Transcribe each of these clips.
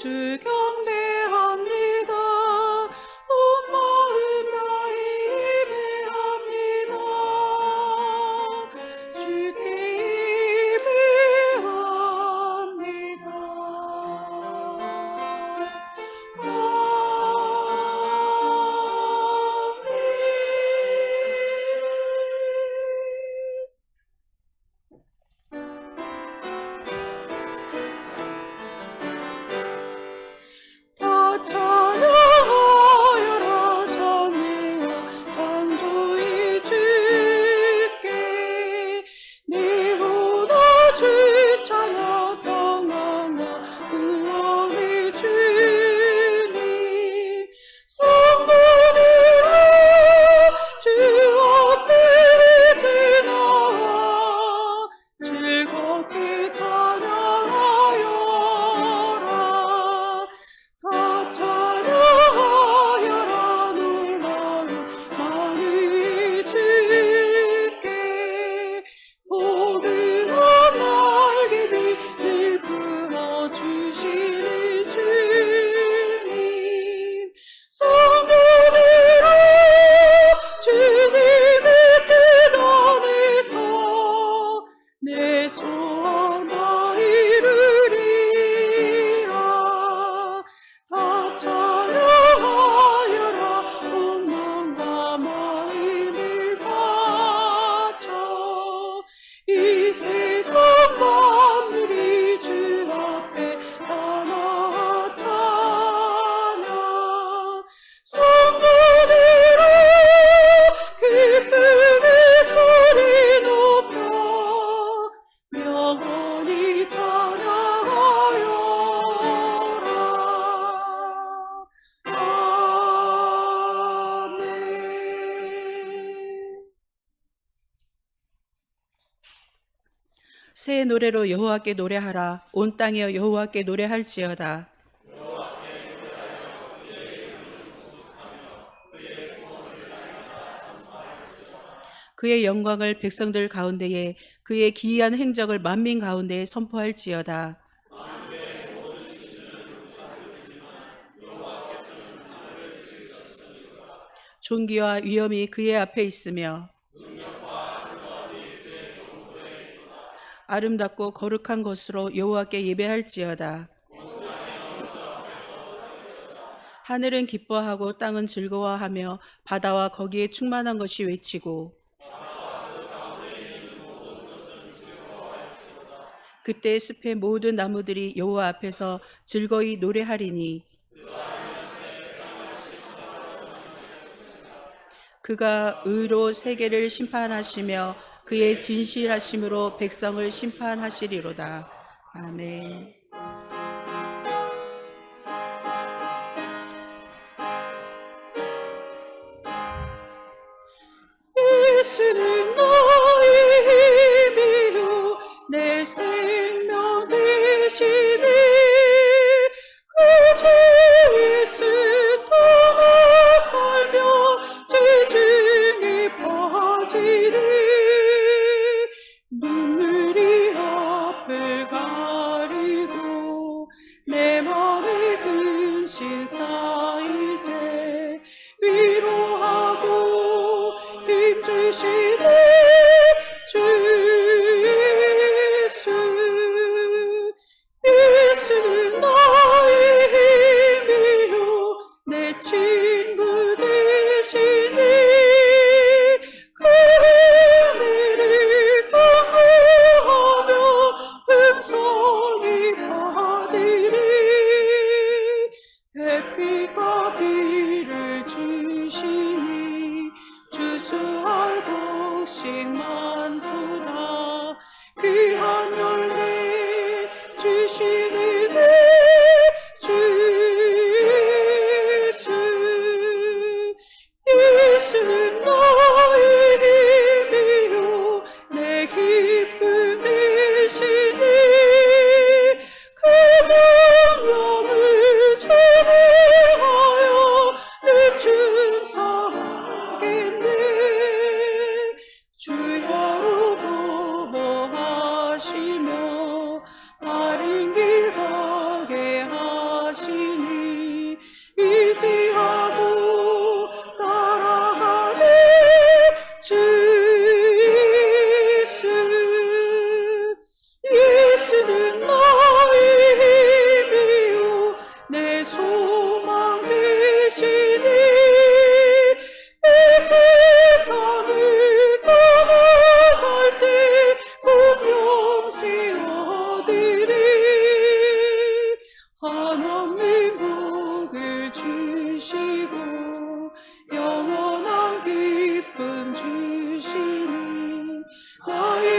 주 경배합니다. 온 마음 다해 예배합니다. 주께 예배합니다. 다 찬양하여라 전능한 창조의 주께 내 혼아 주 찬양 평안과 구원의 주님 성도들아 주 앞에 이제 나와 즐겁게 찬양하여라. 다 찬양하여라 놀라운 만유의 주께 포근한 날개를 늘 풀어주시는 주님 성도들아 주님의 뜻 안에서 내 소원 다 이루리라. 다 찬양하여라 온 마음과 마음을 바쳐 이 세상 만물이 주 앞에 다 나와 찬양 성도들아 기쁨의 소리 높여 영원히 찬양하여라. 아멘. 새 노래로 여호와께 노래하라. 온 땅이여 여호와께 노래할지어다. 그의 영광을 백성들 가운데에 그의 기이한 행적을 만민 가운데에 선포할지어다. 존귀와 위엄이 그의 앞에 있으며 아름답고 거룩한 것으로 여호와께 예배할지어다. 하늘은 기뻐하고 땅은 즐거워하며 바다와 거기에 충만한 것이 외치고 그때 숲의 모든 나무들이 여호와 앞에서 즐거이 노래하리니 그가 의로 세계를 심판하시며 그의 진실하심으로 백성을 심판하시리로다. 아멘. 예수는 나의 힘이요 내 생명 되시니 그 주 예수 떠나 살며 지중에 빠지리 눈물이 앞을 가리고 내 맘에 근심 쌓일 때 위로하고 힘주시네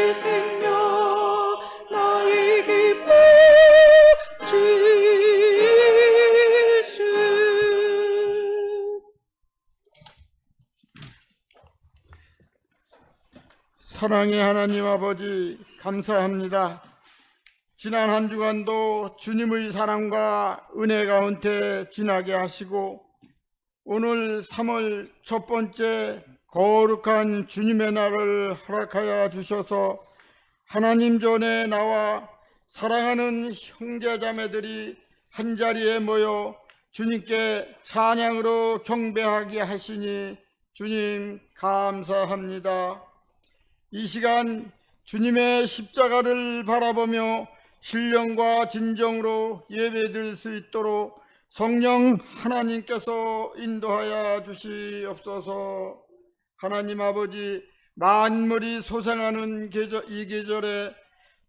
나의 생명 나의 기쁨 지수. 사랑의 하나님 아버지, 감사합니다. 지난 한 주간도 주님의 사랑과 은혜 가운데 지나게 하시고 오늘 3월 첫 번째 거룩한 주님의 날을 허락하여 주셔서 하나님 전에 나와 사랑하는 형제자매들이 한자리에 모여 주님께 찬양으로 경배하게 하시니 주님 감사합니다. 이 시간 주님의 십자가를 바라보며 신령과 진정으로 예배드릴 수 있도록 성령 하나님께서 인도하여 주시옵소서. 하나님 아버지, 만물이 소생하는 이 계절에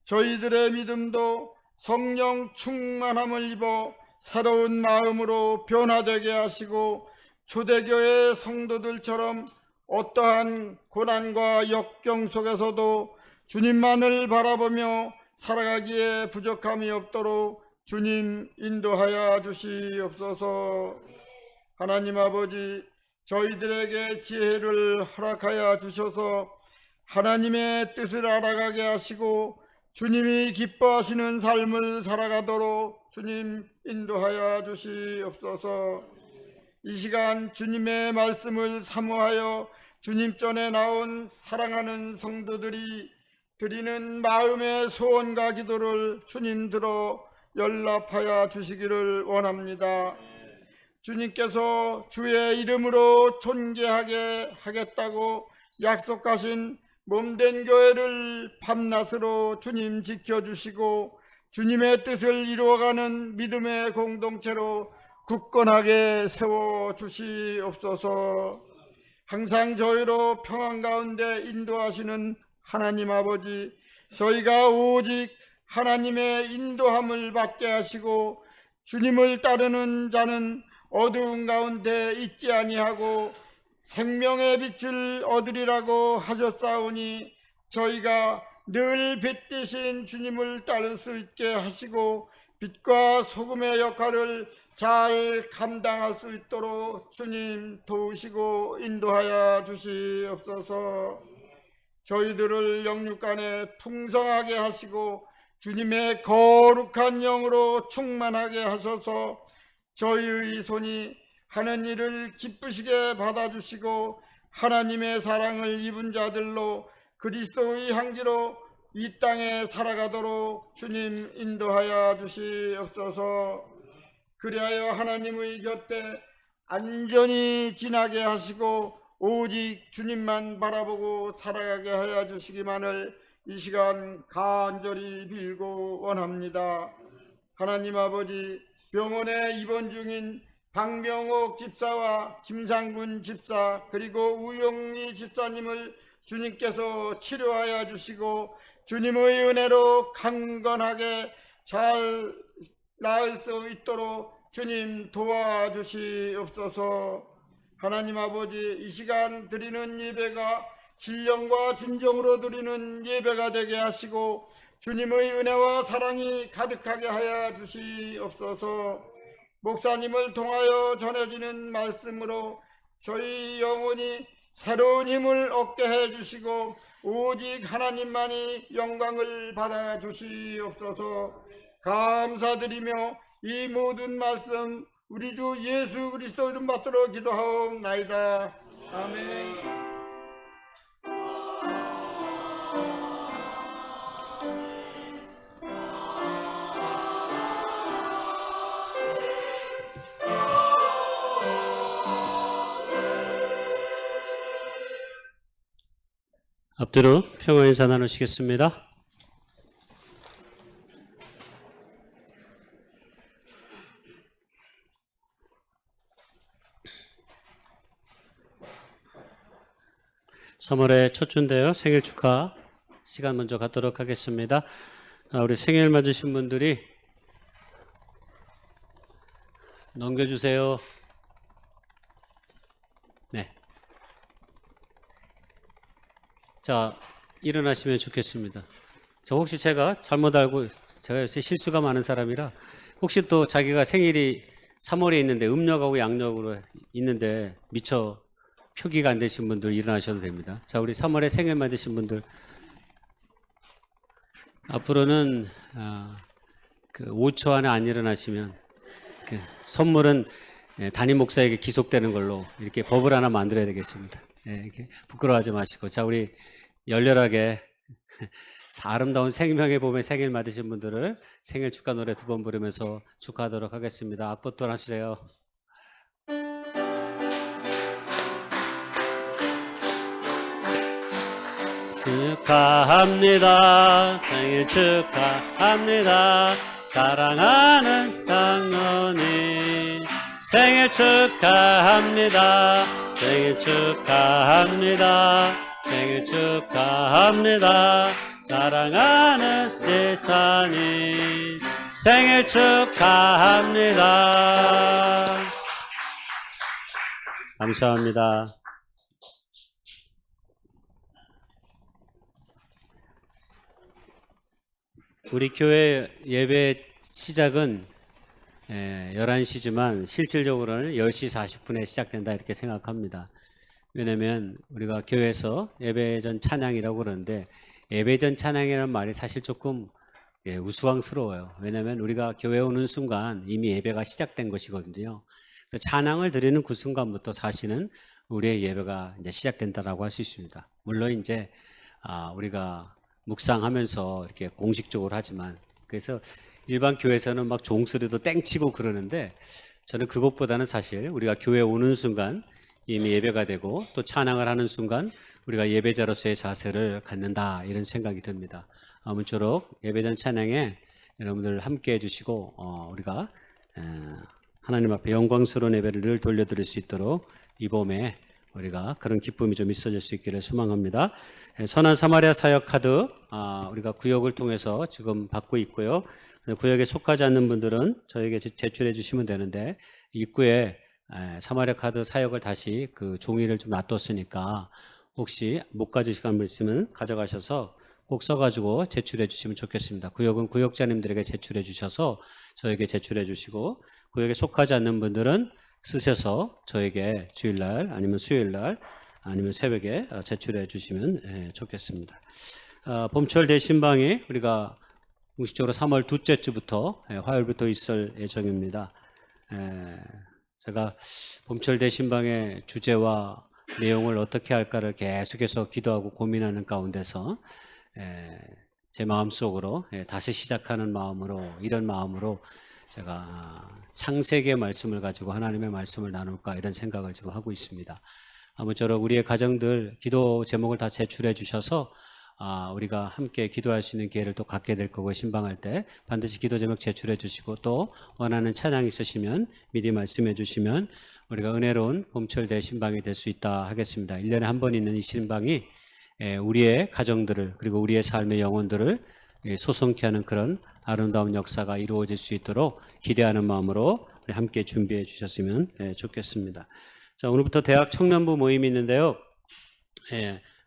저희들의 믿음도 성령 충만함을 입어 새로운 마음으로 변화되게 하시고 초대교회 성도들처럼 어떠한 고난과 역경 속에서도 주님만을 바라보며 살아가기에 부족함이 없도록 주님 인도하여 주시옵소서. 하나님 아버지, 저희들에게 지혜를 허락하여 주셔서 하나님의 뜻을 알아가게 하시고 주님이 기뻐하시는 삶을 살아가도록 주님 인도하여 주시옵소서. 이 시간 주님의 말씀을 사모하여 주님 전에 나온 사랑하는 성도들이 드리는 마음의 소원과 기도를 주님 들어 연락하여 주시기를 원합니다. 주님께서 주의 이름으로 존귀하게 하겠다고 약속하신 몸된 교회를 밤낮으로 주님 지켜주시고 주님의 뜻을 이루어가는 믿음의 공동체로 굳건하게 세워주시옵소서. 항상 저희로 평안 가운데 인도하시는 하나님 아버지, 저희가 오직 하나님의 인도함을 받게 하시고 주님을 따르는 자는 어두운 가운데 있지 아니하고 생명의 빛을 얻으리라고 하셨사오니 저희가 늘 빛 대신 주님을 따를 수 있게 하시고 빛과 소금의 역할을 잘 감당할 수 있도록 주님 도우시고 인도하여 주시옵소서. 저희들을 영육간에 풍성하게 하시고 주님의 거룩한 영으로 충만하게 하셔서 저희의 손이 하는 일을 기쁘시게 받아주시고 하나님의 사랑을 입은 자들로 그리스도의 향기로 이 땅에 살아가도록 주님 인도하여 주시옵소서. 그리하여 하나님의 곁에 안전히 지나게 하시고 오직 주님만 바라보고 살아가게 하여 주시기만을 이 시간 간절히 빌고 원합니다. 하나님 아버지, 병원에 입원 중인 박명옥 집사와 김상군 집사 그리고 우영희 집사님을 주님께서 치료하여 주시고 주님의 은혜로 강건하게 잘 나을 수 있도록 주님 도와주시옵소서. 하나님 아버지, 이 시간 드리는 예배가 신령과 진정으로 드리는 예배가 되게 하시고 주님의 은혜와 사랑이 가득하게 하여 주시옵소서. 목사님을 통하여 전해지는 말씀으로 저희 영혼이 새로운 힘을 얻게 해주시고 오직 하나님만이 영광을 받아 주시옵소서. 감사드리며 이 모든 말씀 우리 주 예수 그리스도 이름 받들어 기도하옵나이다. 아멘. 앞뒤로 평화 인사 나누시겠습니다. (3월의) 첫 주인데요. 생일 축하 시간 먼저 갖도록 하겠습니다. 우리 생일 맞으신 분들이 넘겨주세요. 네. 자, 일어나시면 좋겠습니다. 저 혹시 제가 잘못 알고, 제가 요새 실수가 많은 사람이라 혹시 또 자기가 생일이 3월에 있는데 음력하고 양력으로 있는데 미처 표기가 안 되신 분들 일어나셔도 됩니다. 자, 우리 3월에 생일 맞으신 분들 앞으로는 그 5초 안에 안 일어나시면 그 선물은 담임 목사에게 기속되는 걸로 이렇게 법을 하나 만들어야 되겠습니다. 이렇게 부끄러워하지 마시고, 자, 우리 열렬하게 아름다운 생명의 봄에 생일 맞으신 분들을 생일 축하 노래 2번 부르면서 축하하도록 하겠습니다. 악보도 하시세요. 축하합니다. 생일 축하합니다. 사랑하는 장로님 생일 축하합니다. 생일 축하합니다. 생일 축하합니다. 사랑하는 예사님 생일 축하합니다. 감사합니다. 우리 교회 예배 시작은 11시지만 실질적으로는 10시 40분에 시작된다 이렇게 생각합니다. 왜냐하면 우리가 교회에서 예배 전 찬양이라고 그러는데 예배 전 찬양이라는 말이 사실 조금 우스꽝스러워요. 왜냐하면 우리가 교회에 오는 순간 이미 예배가 시작된 것이거든요. 그래서 찬양을 드리는 그 순간부터 사실은 우리의 예배가 이제 시작된다라고 할 수 있습니다. 물론 이제 우리가 묵상하면서 이렇게 공식적으로 하지만, 그래서 일반 교회에서는 막 종소리도 땡치고 그러는데 저는 그것보다는 사실 우리가 교회에 오는 순간 이미 예배가 되고 또 찬양을 하는 순간 우리가 예배자로서의 자세를 갖는다 이런 생각이 듭니다. 아무쪼록 예배전 찬양에 여러분들 함께 해주시고 우리가 하나님 앞에 영광스러운 예배를 늘 돌려드릴 수 있도록 이 봄에 우리가 그런 기쁨이 좀 있어질 수 있기를 소망합니다. 선한 사마리아 사역 카드 우리가 구역을 통해서 지금 받고 있고요. 구역에 속하지 않는 분들은 저에게 제출해 주시면 되는데 입구에 사마리아 카드 사역을 다시 그 종이를 좀 놔뒀으니까 혹시 못 가지시는 분 있으면 가져가셔서 꼭 써가지고 제출해 주시면 좋겠습니다. 구역은 구역자님들에게 제출해 주셔서 저에게 제출해 주시고, 구역에 속하지 않는 분들은 쓰셔서 저에게 주일날 아니면 수요일날 아니면 새벽에 제출해 주시면 좋겠습니다. 봄철 대신방이 우리가 공식적으로 3월 둘째 주부터 화요일부터 있을 예정입니다. 제가 봄철 대신방의 주제와 내용을 어떻게 할까를 계속해서 기도하고 고민하는 가운데서 제 마음속으로 다시 시작하는 마음으로, 이런 마음으로 제가 창세기의 말씀을 가지고 하나님의 말씀을 나눌까 이런 생각을 지금 하고 있습니다. 아무쪼록 우리의 가정들 기도 제목을 다 제출해 주셔서 우리가 함께 기도할 수 있는 기회를 또 갖게 될 거고, 신방할 때 반드시 기도 제목 제출해 주시고 또 원하는 찬양 있으시면 미리 말씀해 주시면 우리가 은혜로운 봄철 대신방이 될 수 있다 하겠습니다. 1년에 한 번 있는 이 신방이 우리의 가정들을 그리고 우리의 삶의 영혼들을 소송케 하는 그런 아름다운 역사가 이루어질 수 있도록 기대하는 마음으로 함께 준비해 주셨으면 좋겠습니다. 자, 오늘부터 대학 청년부 모임이 있는데요.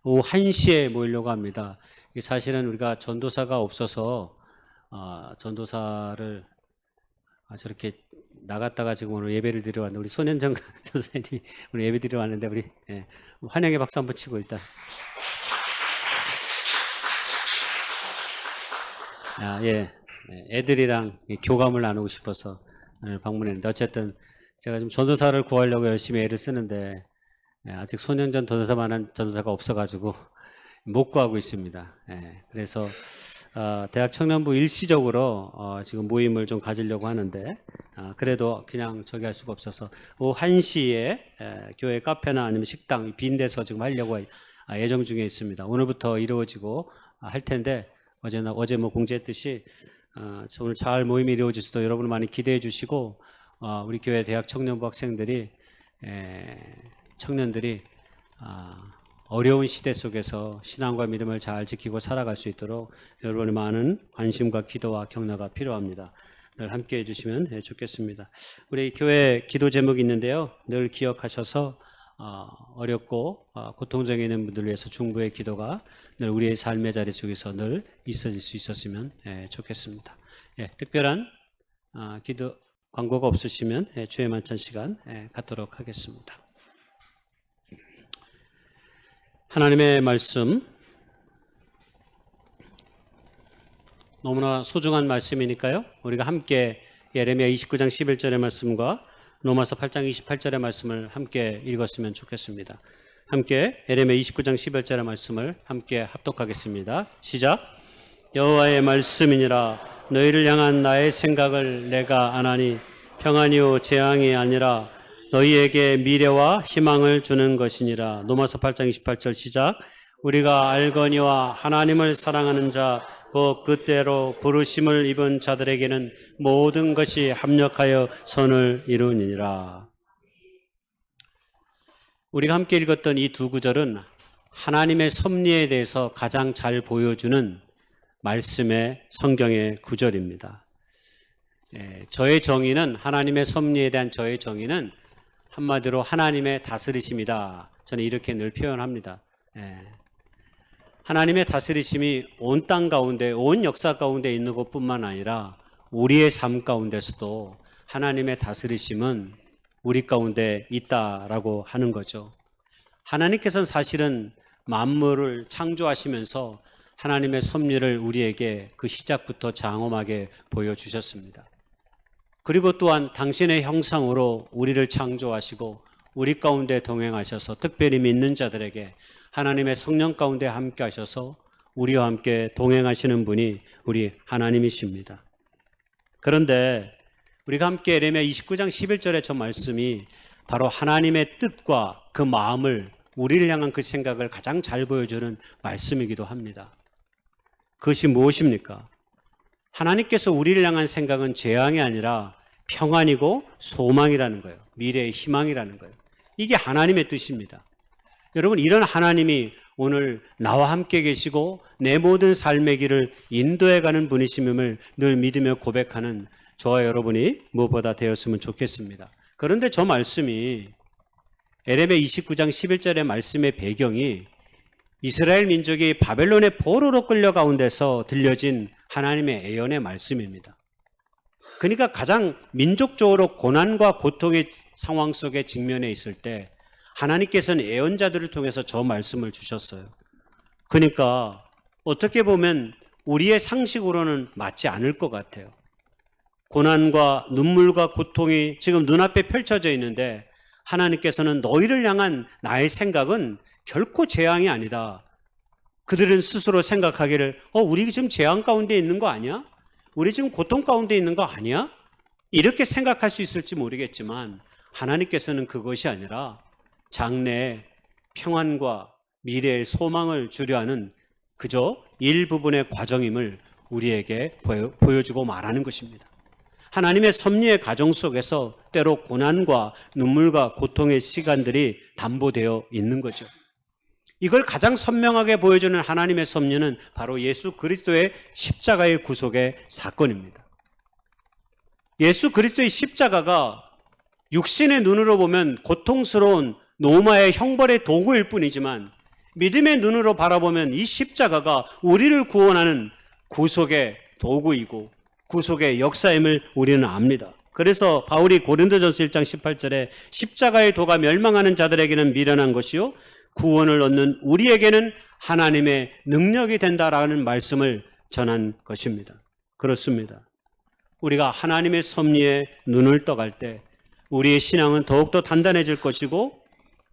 오후 1시에 모이려고 합니다. 사실은 우리가 전도사가 없어서 전도사를 저렇게 나갔다가 지금 오늘 예배를 드리러 왔는데, 우리 손현정 전도사님이 오늘 예배 드리러 왔는데 우리 환영의 박수 한번 치고 일단. 애들이랑 교감을 나누고 싶어서 방문했는데, 어쨌든 제가 좀 전도사를 구하려고 열심히 애를 쓰는데 아직 소년전 전도사만한 전도사가 없어가지고 못 구하고 있습니다. 그래서 대학 청년부 일시적으로 지금 모임을 좀 가지려고 하는데 그래도 그냥 저기 할 수가 없어서 오후 1시에 교회 카페나 아니면 식당 빈 데서 지금 하려고 예정 중에 있습니다. 오늘부터 이루어지고 할 텐데 어제 뭐 공지했듯이 오늘 잘 모임이 이루어질 수도 여러분 많이 기대해 주시고, 우리 교회 대학 청년부 학생들이 청년들이 어려운 시대 속에서 신앙과 믿음을 잘 지키고 살아갈 수 있도록 여러분의 많은 관심과 기도와 격려가 필요합니다. 늘 함께 해주시면 좋겠습니다. 우리 교회 기도 제목이 있는데요. 늘 기억하셔서 어렵고 고통적인 있는 분들을 위해서 중보의 기도가 늘 우리의 삶의 자리 속에서 늘 있어질 수 있었으면 좋겠습니다. 특별한 기도 광고가 없으시면 주의 만찬 시간 갖도록 하겠습니다. 하나님의 말씀 너무나 소중한 말씀이니까요. 우리가 함께 예레미야 29장 11절의 말씀과 로마서 8장 28절의 말씀을 함께 읽었으면 좋겠습니다. 함께 예레미야 29장 11절의 말씀을 함께 합독하겠습니다. 시작. 여호와의 말씀이니라. 너희를 향한 나의 생각을 내가 아나니 평안이요 재앙이 아니라 너희에게 미래와 희망을 주는 것이니라. 로마서 8장 28절 시작. 우리가 알거니와 하나님을 사랑하는 자 곧 그때로 부르심을 입은 자들에게는 모든 것이 합력하여 선을 이루니라. 우리가 함께 읽었던 이 두 구절은 하나님의 섭리에 대해서 가장 잘 보여주는 말씀의 성경의 구절입니다. 저의 정의는 하나님의 섭리에 대한 저의 정의는 한마디로 하나님의 다스리심이다. 저는 이렇게 늘 표현합니다. 하나님의 다스리심이 온 땅 가운데, 온 역사 가운데 있는 것뿐만 아니라 우리의 삶 가운데서도 하나님의 다스리심은 우리 가운데 있다라고 하는 거죠. 하나님께서는 사실은 만물을 창조하시면서 하나님의 섭리를 우리에게 그 시작부터 장엄하게 보여주셨습니다. 그리고 또한 당신의 형상으로 우리를 창조하시고 우리 가운데 동행하셔서 특별히 믿는 자들에게 하나님의 성령 가운데 함께 하셔서 우리와 함께 동행하시는 분이 우리 하나님이십니다. 그런데 우리가 함께 예레미야 29장 11절의 저 말씀이 바로 하나님의 뜻과 그 마음을 우리를 향한 그 생각을 가장 잘 보여주는 말씀이기도 합니다. 그것이 무엇입니까? 하나님께서 우리를 향한 생각은 재앙이 아니라 평안이고 소망이라는 거예요. 미래의 희망이라는 거예요. 이게 하나님의 뜻입니다. 여러분, 이런 하나님이 오늘 나와 함께 계시고 내 모든 삶의 길을 인도해가는 분이심을 늘 믿으며 고백하는 저와 여러분이 무엇보다 되었으면 좋겠습니다. 그런데 저 말씀이 예레미야 29장 11절의 말씀의 배경이 이스라엘 민족이 바벨론의 포로로 끌려 가운데서 들려진 하나님의 애언의 말씀입니다. 그러니까 가장 민족적으로 고난과 고통의 상황 속에 직면해 있을 때 하나님께서는 애언자들을 통해서 저 말씀을 주셨어요. 그러니까 어떻게 보면 우리의 상식으로는 맞지 않을 것 같아요. 고난과 눈물과 고통이 지금 눈앞에 펼쳐져 있는데 하나님께서는 너희를 향한 나의 생각은 결코 재앙이 아니다. 그들은 스스로 생각하기를 우리 지금 재앙 가운데 있는 거 아니야? 우리 지금 고통 가운데 있는 거 아니야? 이렇게 생각할 수 있을지 모르겠지만 하나님께서는 그것이 아니라 장래의 평안과 미래의 소망을 주려 하는 그저 일부분의 과정임을 우리에게 보여주고 말하는 것입니다. 하나님의 섭리의 가정 속에서 때로 고난과 눈물과 고통의 시간들이 담보되어 있는 거죠. 이걸 가장 선명하게 보여주는 하나님의 섭리는 바로 예수 그리스도의 십자가의 구속의 사건입니다. 예수 그리스도의 십자가가 육신의 눈으로 보면 고통스러운 노마의 형벌의 도구일 뿐이지만 믿음의 눈으로 바라보면 이 십자가가 우리를 구원하는 구속의 도구이고 구속의 역사임을 우리는 압니다. 그래서 바울이 고린도전서 1장 18절에 십자가의 도가 멸망하는 자들에게는 미련한 것이요 구원을 얻는 우리에게는 하나님의 능력이 된다라는 말씀을 전한 것입니다. 그렇습니다. 우리가 하나님의 섭리에 눈을 떠갈 때 우리의 신앙은 더욱더 단단해질 것이고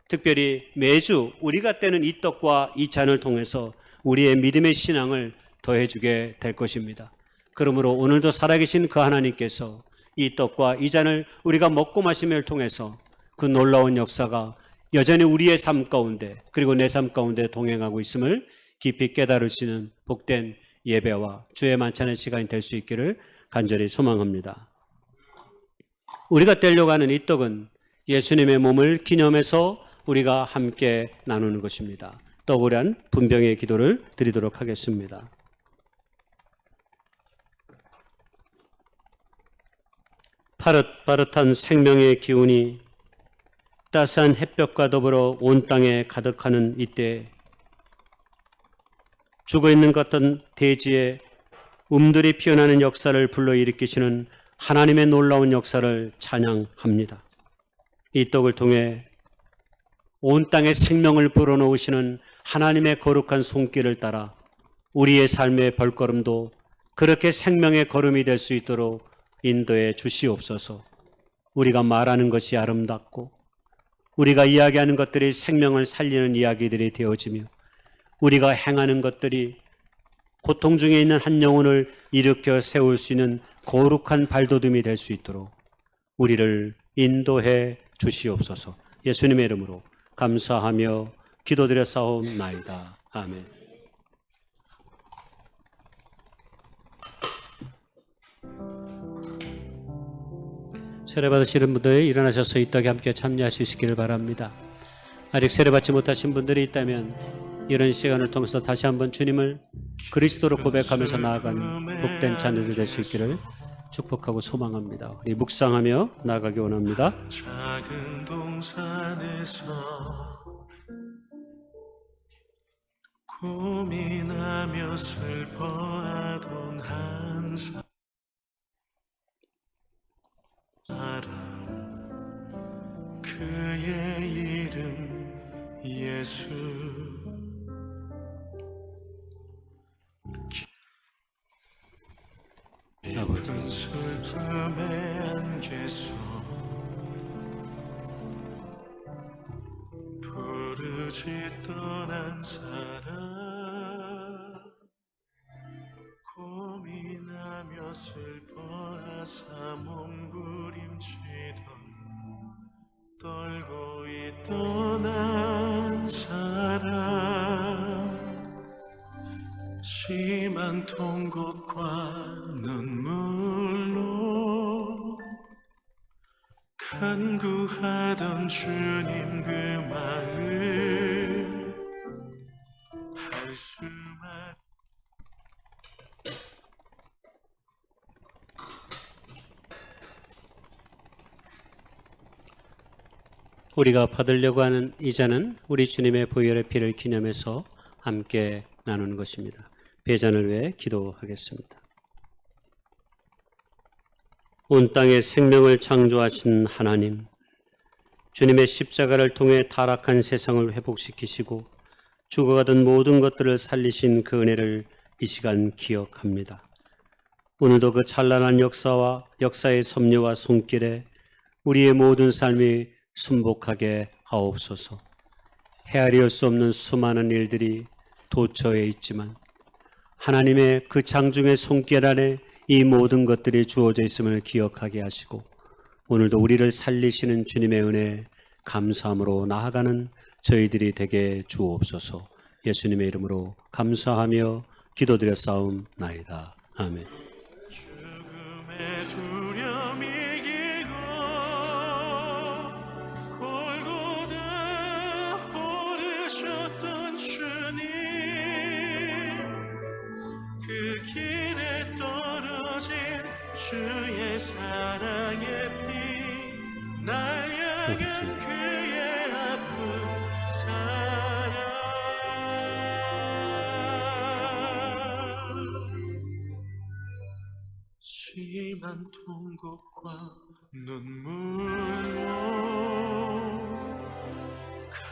특별히 매주 우리가 떼는 이 떡과 이 잔을 통해서 우리의 믿음의 신앙을 더해주게 될 것입니다. 그러므로 오늘도 살아계신 그 하나님께서 이 떡과 이 잔을 우리가 먹고 마심을 통해서 그 놀라운 역사가 여전히 우리의 삶 가운데 그리고 내 삶 가운데 동행하고 있음을 깊이 깨달으시는 복된 예배와 주의 만찬의 시간이 될 수 있기를 간절히 소망합니다. 우리가 떼려고 하는 이 떡은 예수님의 몸을 기념해서 우리가 함께 나누는 것입니다. 떡을 한 분병의 기도를 드리도록 하겠습니다. 파릇파릇한 생명의 기운이 따스한 햇볕과 더불어 온 땅에 가득하는 이때 죽어있는 것 같은 대지에 움들이 피어나는 역사를 불러일으키시는 하나님의 놀라운 역사를 찬양합니다. 이 떡을 통해 온 땅에 생명을 불어넣으시는 하나님의 거룩한 손길을 따라 우리의 삶의 발걸음도 그렇게 생명의 걸음이 될 수 있도록 인도해 주시옵소서. 우리가 말하는 것이 아름답고 우리가 이야기하는 것들이 생명을 살리는 이야기들이 되어지며 우리가 행하는 것들이 고통 중에 있는 한 영혼을 일으켜 세울 수 있는 거룩한 발돋움이 될 수 있도록 우리를 인도해 주시옵소서. 예수님의 이름으로 감사하며 기도드려 싸움나이다. 아멘. 세례 받으시는 분들 일어나셔서 이 떡에 함께 참여할 수 있기를 바랍니다. 아직 세례 받지 못하신 분들이 있다면 이런 시간을 통해서 다시 한번 주님을 그리스도로 고백하면서 나아간 복된 자녀들 될 수 있기를 축복하고 소망합니다. 우리 묵상하며 나아가기 원합니다. 작은 동산에서 고민하며 슬퍼하던 한 사람, 그의 이름 예수. 깊은 슬픔의 안개서 부르짖던 한 사람, 고민하며 슬퍼하사 몸부림치던 떨고 있던 한 사람, 심한 통곡과 눈물로 간구하던 주님 그 마음 할 수만. 우리가 받으려고 하는 이자는 우리 주님의 보혈의 피를 기념해서 함께 나누는 것입니다. 배잔을 위해 기도하겠습니다. 온 땅에 생명을 창조하신 하나님, 주님의 십자가를 통해 타락한 세상을 회복시키시고 죽어가던 모든 것들을 살리신 그 은혜를 이 시간 기억합니다. 오늘도 그 찬란한 역사의 섭리와 손길에 우리의 모든 삶이 순복하게 하옵소서. 헤아릴 수 없는 수많은 일들이 도처에 있지만 하나님의 그 장중의 손길 안에 이 모든 것들이 주어져 있음을 기억하게 하시고 오늘도 우리를 살리시는 주님의 은혜 감사함으로 나아가는 저희들이 되게 주옵소서. 예수님의 이름으로 감사하며 기도드려 싸움나이다. 아멘. 죽음의 두려움 이기고 골고다 오르셨던 주님, 그 길에 떨어진 주의 사랑의 피, 날 향한 그의 아픈 사랑, 심한 통곡과 눈물로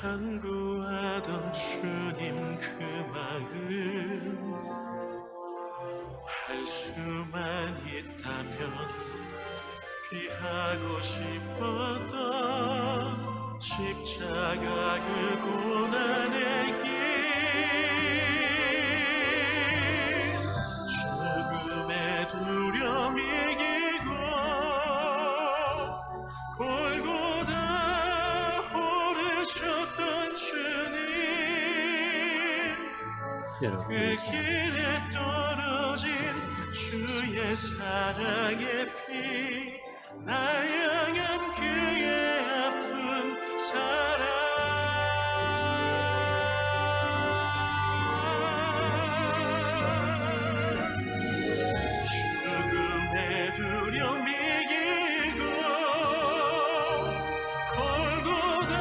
간구하던 주님 그 마음 할 수만 있다면 피하고 싶었던 십자가 그 고난의 길, 죽음의 두려움 이기고 골고다 오르셨던 주님, 여러분, 그 길에 떨어진 주의 사랑의 피, 날 향한 그의 아픈 사랑, 죽음의 두려움 이기고 골고다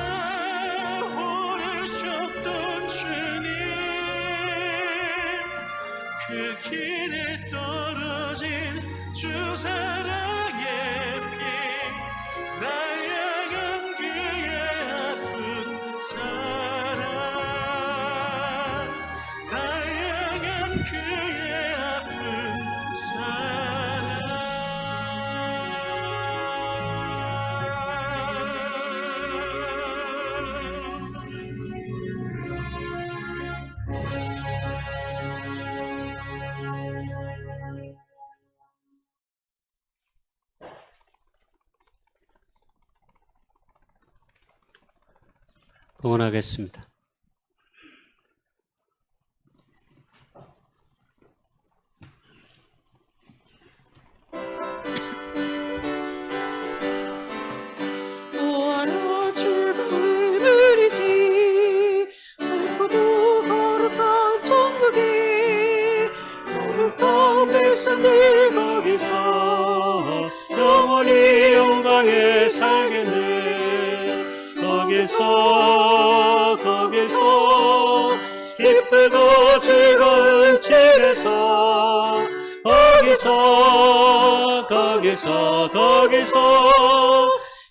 하늘에 떨어진 주 사랑의 피 날 향한 그의 아픈 사랑 날 향한 그의 아픈 사랑 응원하겠습니다. 보아라 즐거운 우리지 밝고도 거룩한 천국이 거룩한 백성들 거기서 영원히 영광에 살겠네. 거기서 기쁘고 즐거운 집에서 거기서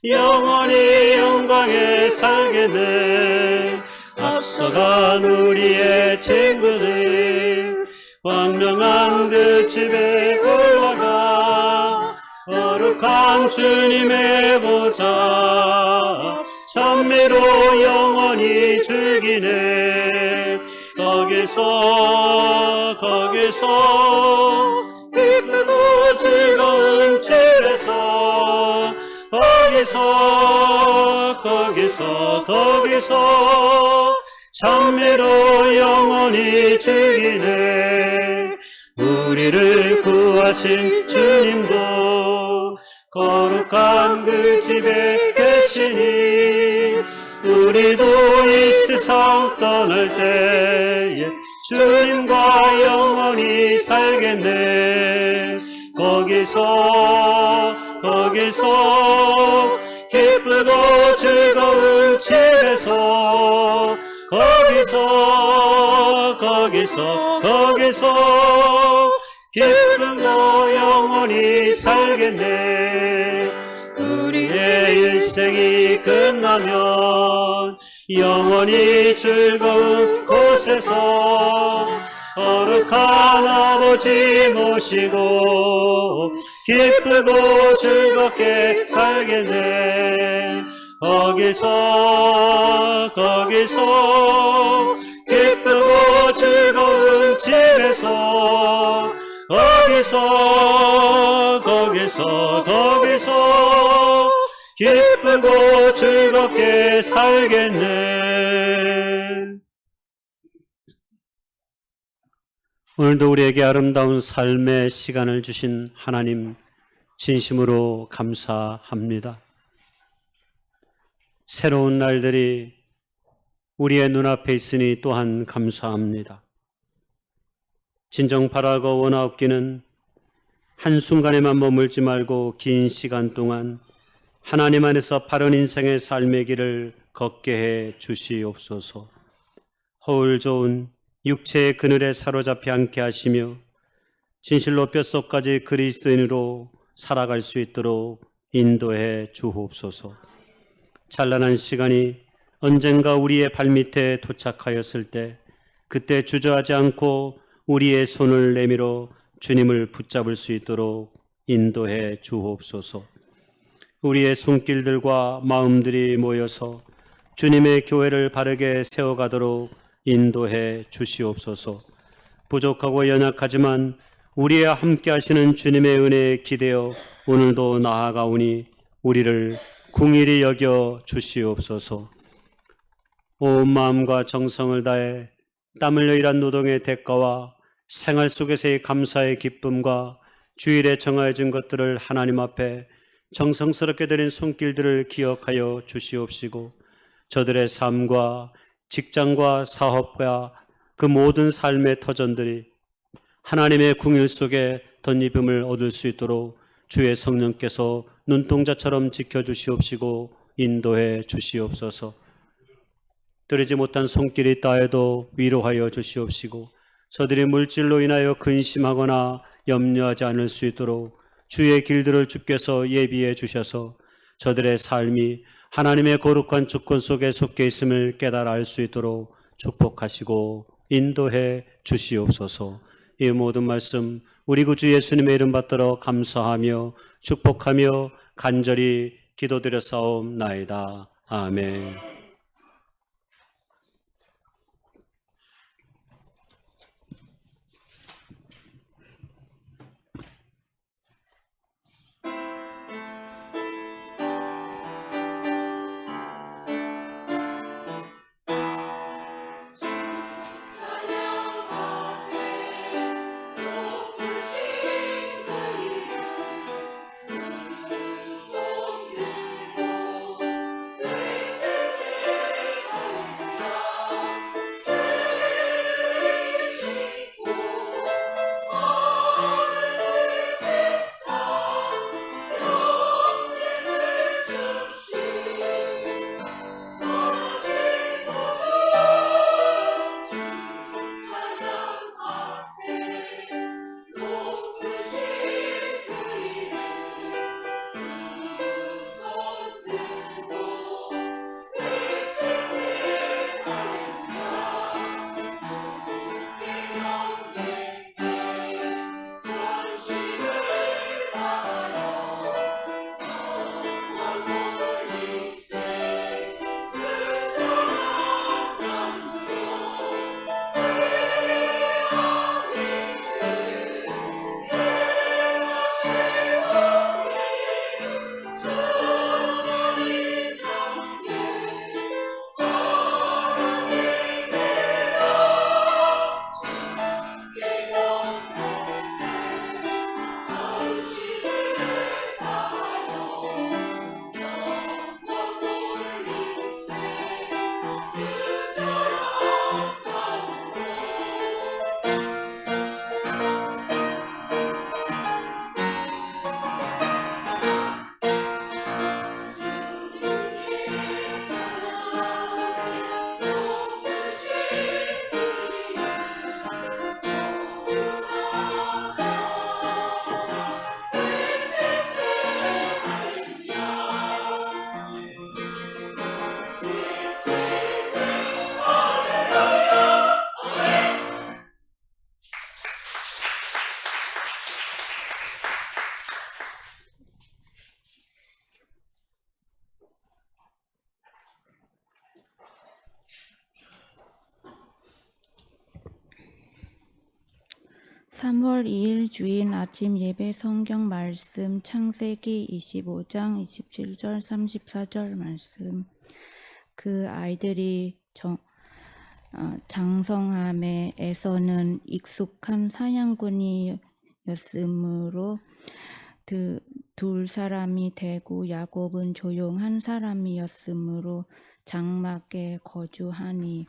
영원히 영광에 살겠네. 앞서간 우리의 친구들 광명한 그 집에 올라가 거룩한 주님의 보좌 찬미로 영원히 즐기네. 거기서 기쁘고 즐거운 집에서 거기서 찬미로 영원히 즐기네. 우리를 구하신 주님도 거룩한 그 집에 계시니 우리도 이 세상 떠날 때에 주님과 영원히 살겠네. 거기서 기쁘고 즐거운 집에서 거기서 기쁘고 영원히 살겠네. 우리의 일생이 끝나면 영원히 즐거운 곳에서 거룩한 아버지 모시고 기쁘고 즐겁게 살겠네. 거기서 기쁘고 즐거운 집에서 거기서 기쁘고 즐겁게 살겠네. 오늘도 우리에게 아름다운 삶의 시간을 주신 하나님 진심으로 감사합니다. 새로운 날들이 우리의 눈앞에 있으니 또한 감사합니다. 진정 바라고 원하옵기는 한순간에만 머물지 말고 긴 시간 동안 하나님 안에서 바른 인생의 삶의 길을 걷게 해 주시옵소서. 허울 좋은 육체의 그늘에 사로잡혀 않게 하시며 진실로 뼛속까지 그리스도인으로 살아갈 수 있도록 인도해 주옵소서. 찬란한 시간이 언젠가 우리의 발밑에 도착하였을 때 그때 주저하지 않고 우리의 손을 내밀어 주님을 붙잡을 수 있도록 인도해 주옵소서. 우리의 손길들과 마음들이 모여서 주님의 교회를 바르게 세워가도록 인도해 주시옵소서. 부족하고 연약하지만 우리와 함께 하시는 주님의 은혜에 기대어 오늘도 나아가오니 우리를 긍휼히 여겨 주시옵소서. 온 마음과 정성을 다해 땀 흘려 일한 노동의 대가와 생활 속에서의 감사의 기쁨과 주일에 정하여진 것들을 하나님 앞에 정성스럽게 드린 손길들을 기억하여 주시옵시고 저들의 삶과 직장과 사업과 그 모든 삶의 터전들이 하나님의 궁일 속에 덧입음을 얻을 수 있도록 주의 성령께서 눈동자처럼 지켜주시옵시고 인도해 주시옵소서. 들이지 못한 손길이 있다 해도 위로하여 주시옵시고 저들이 물질로 인하여 근심하거나 염려하지 않을 수 있도록 주의 길들을 주께서 예비해 주셔서 저들의 삶이 하나님의 거룩한 주권 속에 속해 있음을 깨달아 알 수 있도록 축복하시고 인도해 주시옵소서. 이 모든 말씀 우리 구주 예수님의 이름 받들어 감사하며 축복하며 간절히 기도드렸사옵나이다. 아멘. (3월 2일) 주일 아침 예배 성경 말씀 창세기 25장 27절 34절 말씀. 그 아이들이 장성함에 에서는 익숙한 사냥꾼이었으므로 둘 사람이 되고 야곱은 조용한 사람이었으므로 장막에 거주하니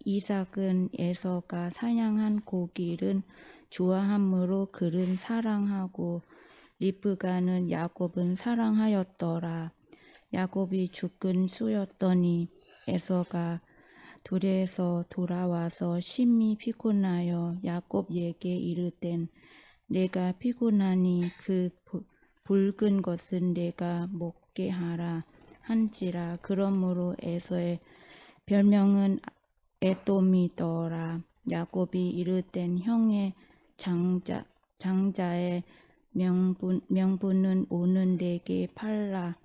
이삭은 에서가 사냥한 고기를 좋아하므로 그를 사랑하고 리브가는 야곱은 사랑하였더라. 야곱이 죽은 수였더니 에서가 들에서 돌아와서 심히 피곤하여 야곱에게 이르되 내가 피곤하니 그 붉은 것은 내가 먹게 하라 한지라. 그러므로 에서의 별명은 에돔이더라. 야곱이 이르되 형의 장자의 명분은 오늘 내게 팔라.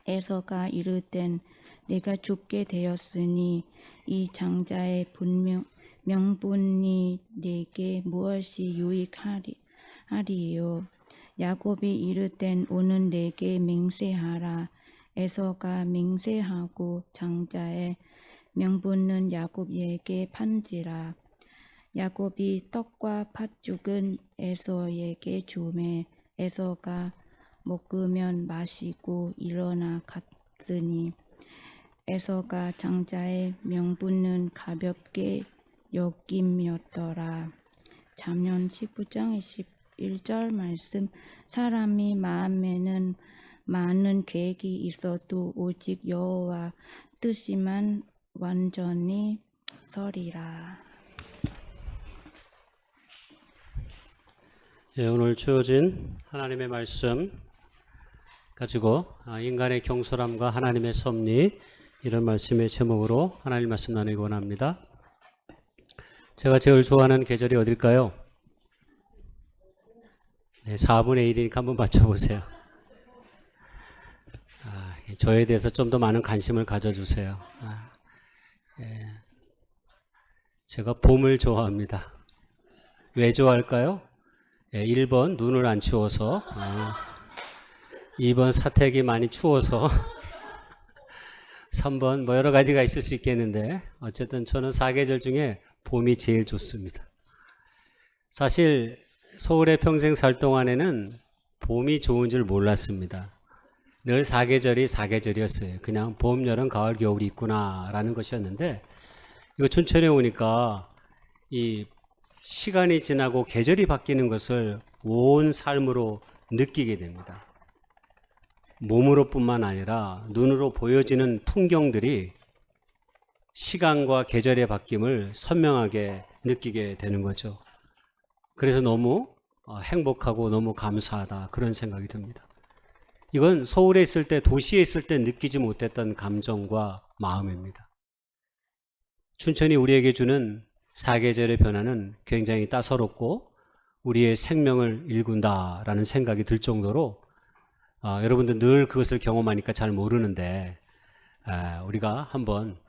에서가 이르되 내가 죽게 되었으니 이 장자의 명분이 내게 무엇이 유익하리요. 야곱이 이르되 오늘 내게 맹세하라. 에서가 맹세하고 장자의 명분은 야곱에게 판지라. 야곱이 떡과 팥죽은 에서에게 주매 에서가 먹으면 마시고 일어나 갔으니 에서가 장자의 명분은 가볍게 여김이었더라. 잠언 19장 21절 말씀. 사람이 마음에는 많은 계획이 있어도 오직 여호와 뜻이만 완전히 서리라. 오늘 주어진 하나님의 말씀 가지고 인간의 경솔함과 하나님의 섭리, 이런 말씀의 제목으로 하나님 말씀 나누기 원합니다. 제가 제일 좋아하는 계절이 어딜까요? 네, 4분의 1이니까 한번 맞춰보세요. 저에 대해서 좀 더 많은 관심을 가져주세요. 제가 봄을 좋아합니다. 왜 좋아할까요? 1번 눈을 안 치워서, 2번 사택이 많이 추워서, 3번 뭐 여러 가지가 있을 수 있겠는데 어쨌든 저는 사계절 중에 봄이 제일 좋습니다. 사실 서울에 평생 살 동안에는 봄이 좋은 줄 몰랐습니다. 늘 사계절이 사계절이었어요. 그냥 봄, 여름, 가을, 겨울이 있구나라는 것이었는데, 이거 춘천에 오니까 이 시간이 지나고 계절이 바뀌는 것을 온 삶으로 느끼게 됩니다. 몸으로뿐만 아니라 눈으로 보여지는 풍경들이 시간과 계절의 바뀜을 선명하게 느끼게 되는 거죠. 그래서 너무 행복하고 너무 감사하다, 그런 생각이 듭니다. 이건 서울에 있을 때, 도시에 있을 때 느끼지 못했던 감정과 마음입니다. 춘천이 우리에게 주는 사계절의 변화는 굉장히 따사롭고 우리의 생명을 일군다라는 생각이 들 정도로 여러분들 늘 그것을 경험하니까 잘 모르는데 우리가 한번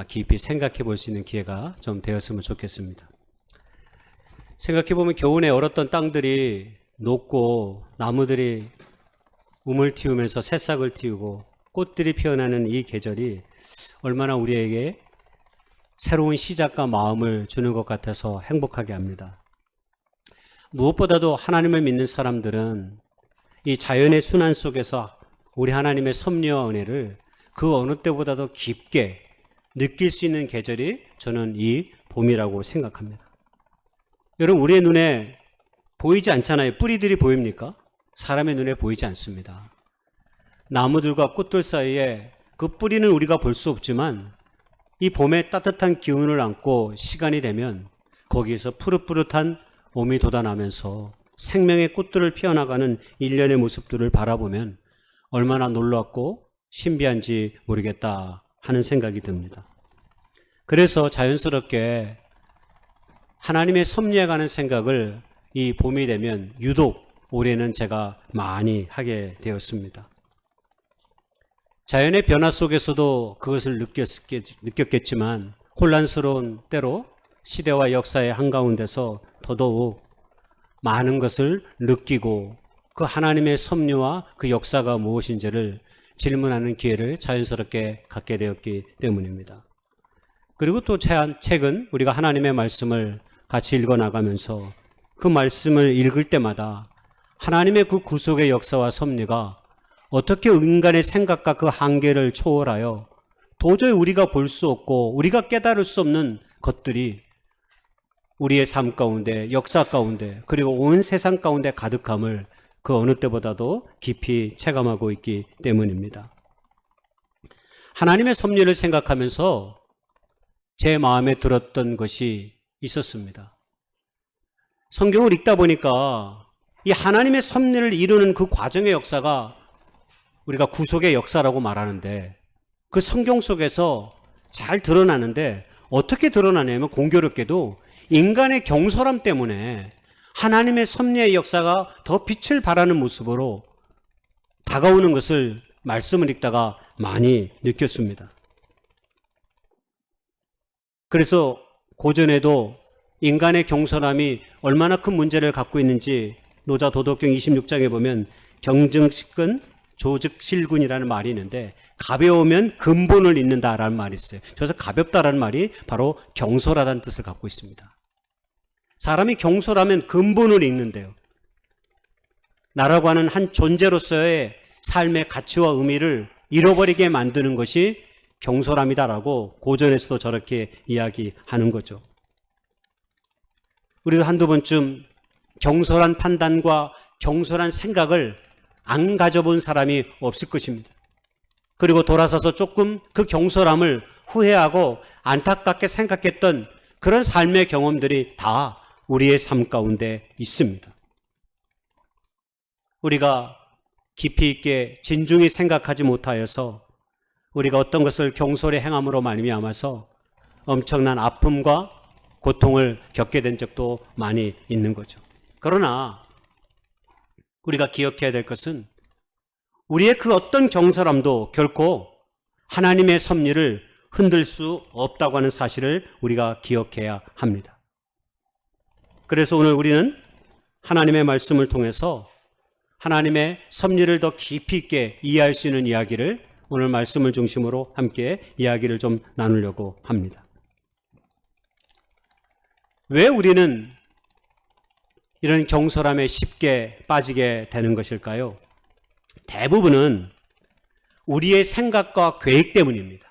깊이 생각해 볼 수 있는 기회가 좀 되었으면 좋겠습니다. 생각해 보면 겨우내 얼었던 땅들이 녹고 나무들이 움을 틔우면서 새싹을 틔우고 꽃들이 피어나는 이 계절이 얼마나 우리에게 새로운 시작과 마음을 주는 것 같아서 행복하게 합니다. 무엇보다도 하나님을 믿는 사람들은 이 자연의 순환 속에서 우리 하나님의 섭리와 은혜를 그 어느 때보다도 깊게 느낄 수 있는 계절이 저는 이 봄이라고 생각합니다. 여러분, 우리의 눈에 보이지 않잖아요. 뿌리들이 보입니까? 사람의 눈에 보이지 않습니다. 나무들과 꽃들 사이에 그 뿌리는 우리가 볼 수 없지만 이 봄의 따뜻한 기운을 안고 시간이 되면 거기에서 푸릇푸릇한 봄이 돋아나면서 생명의 꽃들을 피어나가는 일련의 모습들을 바라보면 얼마나 놀랍고 신비한지 모르겠다 하는 생각이 듭니다. 그래서 자연스럽게 하나님의 섭리에 가는 생각을 이 봄이 되면 유독 올해는 제가 많이 하게 되었습니다. 자연의 변화 속에서도 그것을 느꼈겠지만 혼란스러운 때로 시대와 역사의 한가운데서 더더욱 많은 것을 느끼고 그 하나님의 섭리와 그 역사가 무엇인지를 질문하는 기회를 자연스럽게 갖게 되었기 때문입니다. 그리고 또 최근 우리가 하나님의 말씀을 같이 읽어나가면서 그 말씀을 읽을 때마다 하나님의 그 구속의 역사와 섭리가 어떻게 인간의 생각과 그 한계를 초월하여 도저히 우리가 볼 수 없고 우리가 깨달을 수 없는 것들이 우리의 삶 가운데, 역사 가운데, 그리고 온 세상 가운데 가득함을 그 어느 때보다도 깊이 체감하고 있기 때문입니다. 하나님의 섭리를 생각하면서 제 마음에 들었던 것이 있었습니다. 성경을 읽다 보니까 이 하나님의 섭리를 이루는 그 과정의 역사가 우리가 구속의 역사라고 말하는데 그 성경 속에서 잘 드러나는데 어떻게 드러나냐면 공교롭게도 인간의 경솔함 때문에 하나님의 섭리의 역사가 더 빛을 발하는 모습으로 다가오는 것을 말씀을 읽다가 많이 느꼈습니다. 그래서 고전에도 인간의 경솔함이 얼마나 큰 문제를 갖고 있는지 노자 도덕경 26장에 보면 경증식근 조직실군이라는 말이 있는데 가벼우면 근본을 잇는다라는 말이 있어요. 그래서 가볍다라는 말이 바로 경솔하다는 뜻을 갖고 있습니다. 사람이 경솔하면 근본을 잃는데요. 나라고 하는 한 존재로서의 삶의 가치와 의미를 잃어버리게 만드는 것이 경솔함이다라고 고전에서도 저렇게 이야기하는 거죠. 우리도 한두 번쯤 경솔한 판단과 경솔한 생각을 안 가져본 사람이 없을 것입니다. 그리고 돌아서서 조금 그 경솔함을 후회하고 안타깝게 생각했던 그런 삶의 경험들이 다 우리의 삶 가운데 있습니다. 우리가 깊이 있게 진중히 생각하지 못하여서 우리가 어떤 것을 경솔히 행함으로 말미암아서 엄청난 아픔과 고통을 겪게 된 적도 많이 있는 거죠. 그러나 우리가 기억해야 될 것은 우리의 그 어떤 경솔함도 결코 하나님의 섭리를 흔들 수 없다고 하는 사실을 우리가 기억해야 합니다. 그래서 오늘 우리는 하나님의 말씀을 통해서 하나님의 섭리를 더 깊이 있게 이해할 수 있는 이야기를 오늘 말씀을 중심으로 함께 이야기를 좀 나누려고 합니다. 왜 우리는 이런 경솔함에 쉽게 빠지게 되는 것일까요? 대부분은 우리의 생각과 계획 때문입니다.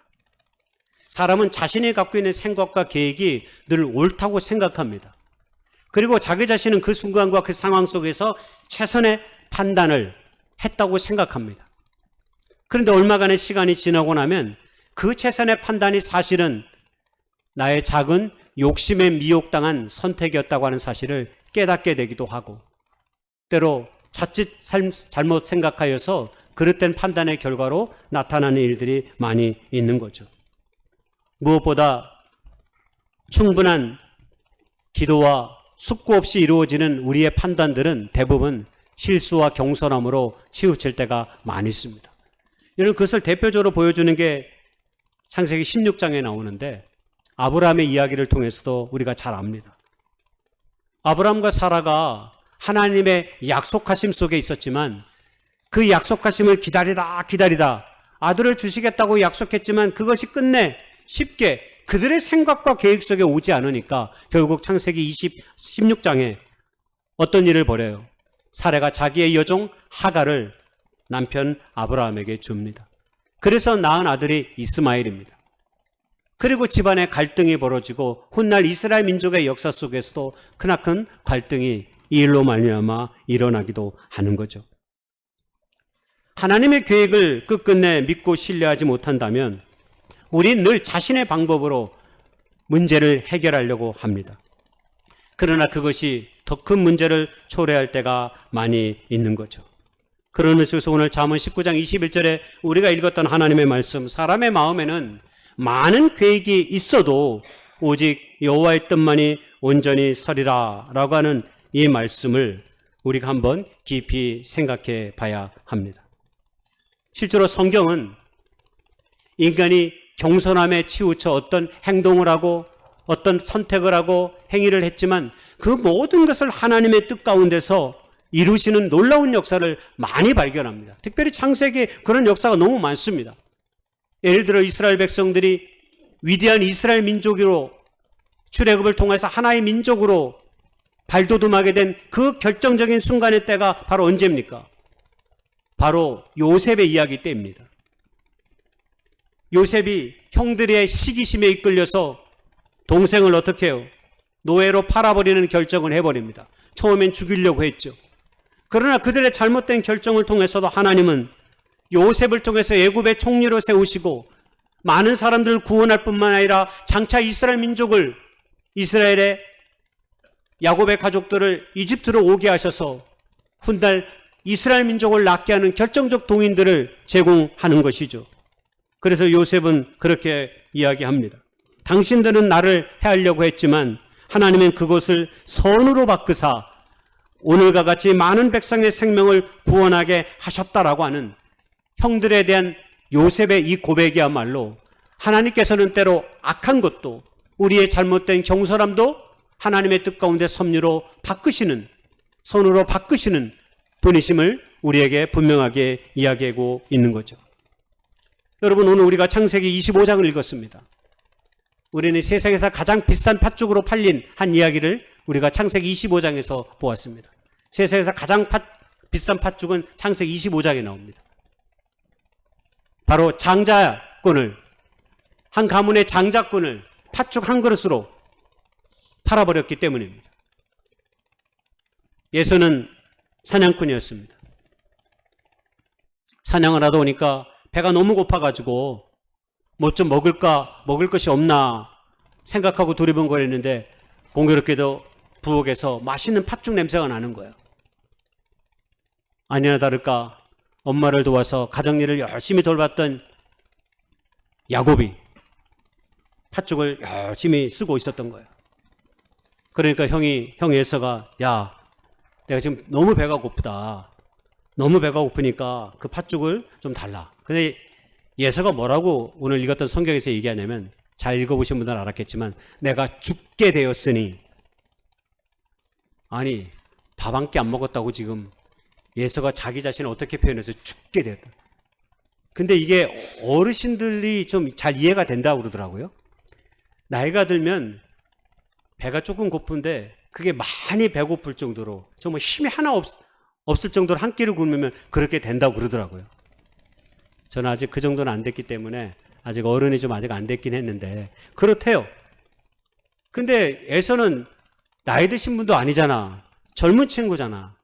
사람은 자신이 갖고 있는 생각과 계획이 늘 옳다고 생각합니다. 그리고 자기 자신은 그 순간과 그 상황 속에서 최선의 판단을 했다고 생각합니다. 그런데 얼마간의 시간이 지나고 나면 그 최선의 판단이 사실은 나의 작은 욕심에 미혹당한 선택이었다고 하는 사실을 깨닫게 되기도 하고, 때로 자칫 잘못 생각하여서 그릇된 판단의 결과로 나타나는 일들이 많이 있는 거죠. 무엇보다 충분한 기도와 숙고 없이 이루어지는 우리의 판단들은 대부분 실수와 경솔함으로 치우칠 때가 많이 있습니다. 이런 것을 대표적으로 보여주는 게 창세기 16장에 나오는데, 아브라함의 이야기를 통해서도 우리가 잘 압니다. 아브라함과 사라가 하나님의 약속하심 속에 있었지만 그 약속하심을 기다리다 아들을 주시겠다고 약속했지만 그것이 끝내 쉽게 그들의 생각과 계획 속에 오지 않으니까 결국 창세기 16장에 어떤 일을 벌여요? 사라가 자기의 여종 하갈을 남편 아브라함에게 줍니다. 그래서 낳은 아들이 이스마엘입니다. 그리고 집안에 갈등이 벌어지고 훗날 이스라엘 민족의 역사 속에서도 크나큰 갈등이 이 일로 말미암아 일어나기도 하는 거죠. 하나님의 계획을 끝끝내 믿고 신뢰하지 못한다면 우린 늘 자신의 방법으로 문제를 해결하려고 합니다. 그러나 그것이 더 큰 문제를 초래할 때가 많이 있는 거죠. 그런 의식에서 오늘 잠언 19장 21절에 우리가 읽었던 하나님의 말씀, 사람의 마음에는 많은 계획이 있어도 오직 여호와의 뜻만이 온전히 서리라 라고 하는 이 말씀을 우리가 한번 깊이 생각해 봐야 합니다. 실제로 성경은 인간이 경솔함에 치우쳐 어떤 행동을 하고 어떤 선택을 하고 행위를 했지만 그 모든 것을 하나님의 뜻 가운데서 이루시는 놀라운 역사를 많이 발견합니다. 특별히 창세기에 그런 역사가 너무 많습니다. 예를 들어 이스라엘 백성들이 위대한 이스라엘 민족으로 출애굽을 통해서 하나의 민족으로 발돋움하게 된 그 결정적인 순간의 때가 바로 언제입니까? 바로 요셉의 이야기 때입니다. 요셉이 형들의 시기심에 이끌려서 동생을 어떻게 해요? 노예로 팔아버리는 결정을 해버립니다. 처음엔 죽이려고 했죠. 그러나 그들의 잘못된 결정을 통해서도 하나님은 요셉을 통해서 애굽의 총리로 세우시고 많은 사람들을 구원할 뿐만 아니라 장차 이스라엘 민족을, 이스라엘의 야곱의 가족들을 이집트로 오게 하셔서 훗날 이스라엘 민족을 낳게 하는 결정적 동인들을 제공하는 것이죠. 그래서 요셉은 그렇게 이야기합니다. 당신들은 나를 해하려고 했지만 하나님은 그것을 선으로 바꾸사 오늘과 같이 많은 백성의 생명을 구원하게 하셨다라고 하는 형들에 대한 요셉의 이 고백이야말로 하나님께서는 때로 악한 것도 우리의 잘못된 경솔함도 하나님의 뜻 가운데 섭리로 바꾸시는, 선으로 바꾸시는 분이심을 우리에게 분명하게 이야기하고 있는 거죠. 여러분, 오늘 우리가 창세기 25장을 읽었습니다. 우리는 세상에서 가장 비싼 팥죽으로 팔린 한 이야기를 우리가 창세기 25장에서 보았습니다. 세상에서 가장 비싼 팥죽은 창세기 25장에 나옵니다. 바로 장자꾼을, 한 가문의 장자꾼을 팥죽 한 그릇으로 팔아버렸기 때문입니다. 예수는 사냥꾼이었습니다. 사냥을 하다 보니까 배가 너무 고파가지고 뭐 좀 먹을 것이 없나 생각하고 두리번거리는데 공교롭게도 부엌에서 맛있는 팥죽 냄새가 나는 거예요. 아니나 다를까 엄마를 도와서 가정일을 열심히 돌봤던 야곱이 팥죽을 열심히 쓰고 있었던 거예요. 그러니까 형 에서가 야, 내가 지금 너무 배가 고프다. 너무 배가 고프니까 그 팥죽을 좀 달라. 근데 예서가 뭐라고 오늘 읽었던 성경에서 얘기하냐면, 잘 읽어보신 분들은 알았겠지만, 내가 죽게 되었으니. 아니, 밥 한 끼 안 먹었다고 지금 예서가 자기 자신을 어떻게 표현해서 죽게 되었다. 근데 이게 어르신들이 좀 잘 이해가 된다고 그러더라고요. 나이가 들면 배가 조금 고픈데 그게 많이 배고플 정도로 정말 힘이 하나 없을 정도로 한 끼를 굶으면 그렇게 된다고 그러더라고요. 저는 아직 그 정도는 안 됐기 때문에 아직 어른이 좀 아직 안 됐긴 했는데 그렇대요. 근데 에서는 나이 드신 분도 아니잖아. 젊은 친구잖아.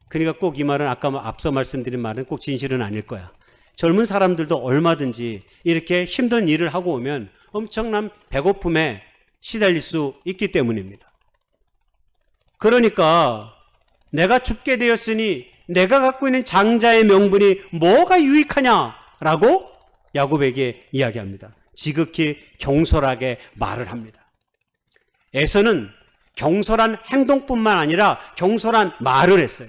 그러니까 꼭 이 말은 아까 앞서 말씀드린 말은 꼭 진실은 아닐 거야. 젊은 사람들도 얼마든지 이렇게 힘든 일을 하고 오면 엄청난 배고픔에 시달릴 수 있기 때문입니다. 그러니까 내가 죽게 되었으니 내가 갖고 있는 장자의 명분이 뭐가 유익하냐라고 야곱에게 이야기합니다. 지극히 경솔하게 말을 합니다. 에서는 경솔한 행동뿐만 아니라 경솔한 말을 했어요.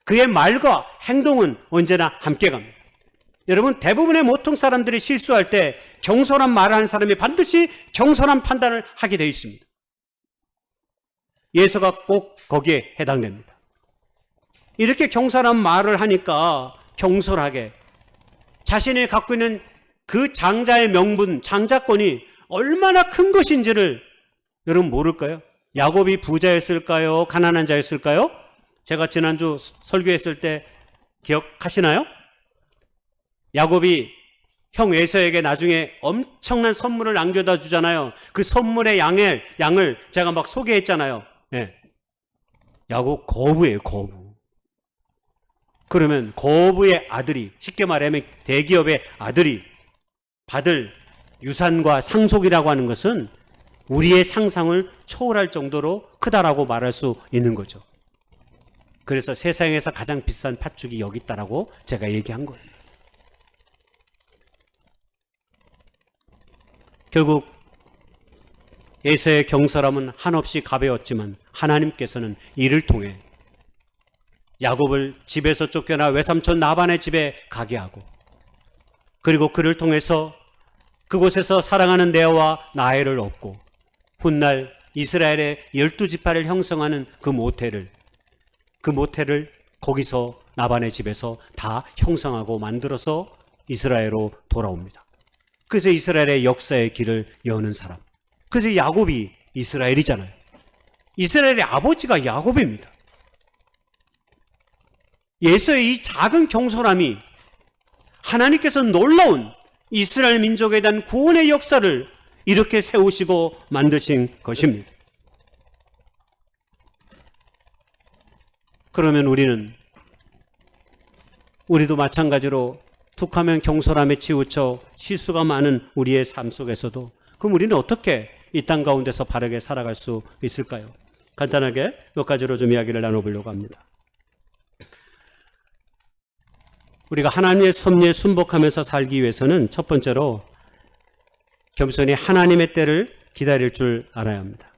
그의 말과 행동은 언제나 함께 갑니다. 여러분, 대부분의 모통 사람들이 실수할 때 경솔한 말을 하는 사람이 반드시 경솔한 판단을 하게 되어 있습니다. 예서가 꼭 거기에 해당됩니다. 이렇게 경솔한 말을 하니까 경솔하게 자신이 갖고 있는 그 장자의 명분, 장자권이 얼마나 큰 것인지를 여러분 모를까요? 야곱이 부자였을까요? 가난한 자였을까요? 제가 지난주 설교했을 때 기억하시나요? 야곱이 형 에서에게 나중에 엄청난 선물을 남겨다 주잖아요. 그 선물의 양을 제가 막 소개했잖아요. 네. 야곱 거부예요, 거부. 그러면 거부의 아들이, 쉽게 말하면 대기업의 아들이 받을 유산과 상속이라고 하는 것은 우리의 상상을 초월할 정도로 크다라고 말할 수 있는 거죠. 그래서 세상에서 가장 비싼 팥죽이 여기 있다라고 제가 얘기한 거예요. 결국 에서의 경솔함은 한없이 가벼웠지만 하나님께서는 이를 통해 야곱을 집에서 쫓겨나 외삼촌 나반의 집에 가게 하고, 그리고 그를 통해서 그곳에서 사랑하는 레아와 라헬을 얻고, 훗날 이스라엘의 12지파를 형성하는 그 모태를 거기서 나반의 집에서 다 형성하고 만들어서 이스라엘로 돌아옵니다. 그래서 이스라엘의 역사의 길을 여는 사람. 그래서 야곱이 이스라엘이잖아요. 이스라엘의 아버지가 야곱입니다. 예서의 이 작은 경솔함이 하나님께서 놀라운 이스라엘 민족에 대한 구원의 역사를 이렇게 세우시고 만드신 것입니다. 그러면 우리도 마찬가지로 툭하면 경솔함에 치우쳐 실수가 많은 우리의 삶 속에서도, 그럼 우리는 어떻게 이 땅 가운데서 바르게 살아갈 수 있을까요? 간단하게 몇 가지로 좀 이야기를 나눠보려고 합니다. 우리가 하나님의 섭리에 순복하면서 살기 위해서는 첫 번째로 겸손히 하나님의 때를 기다릴 줄 알아야 합니다.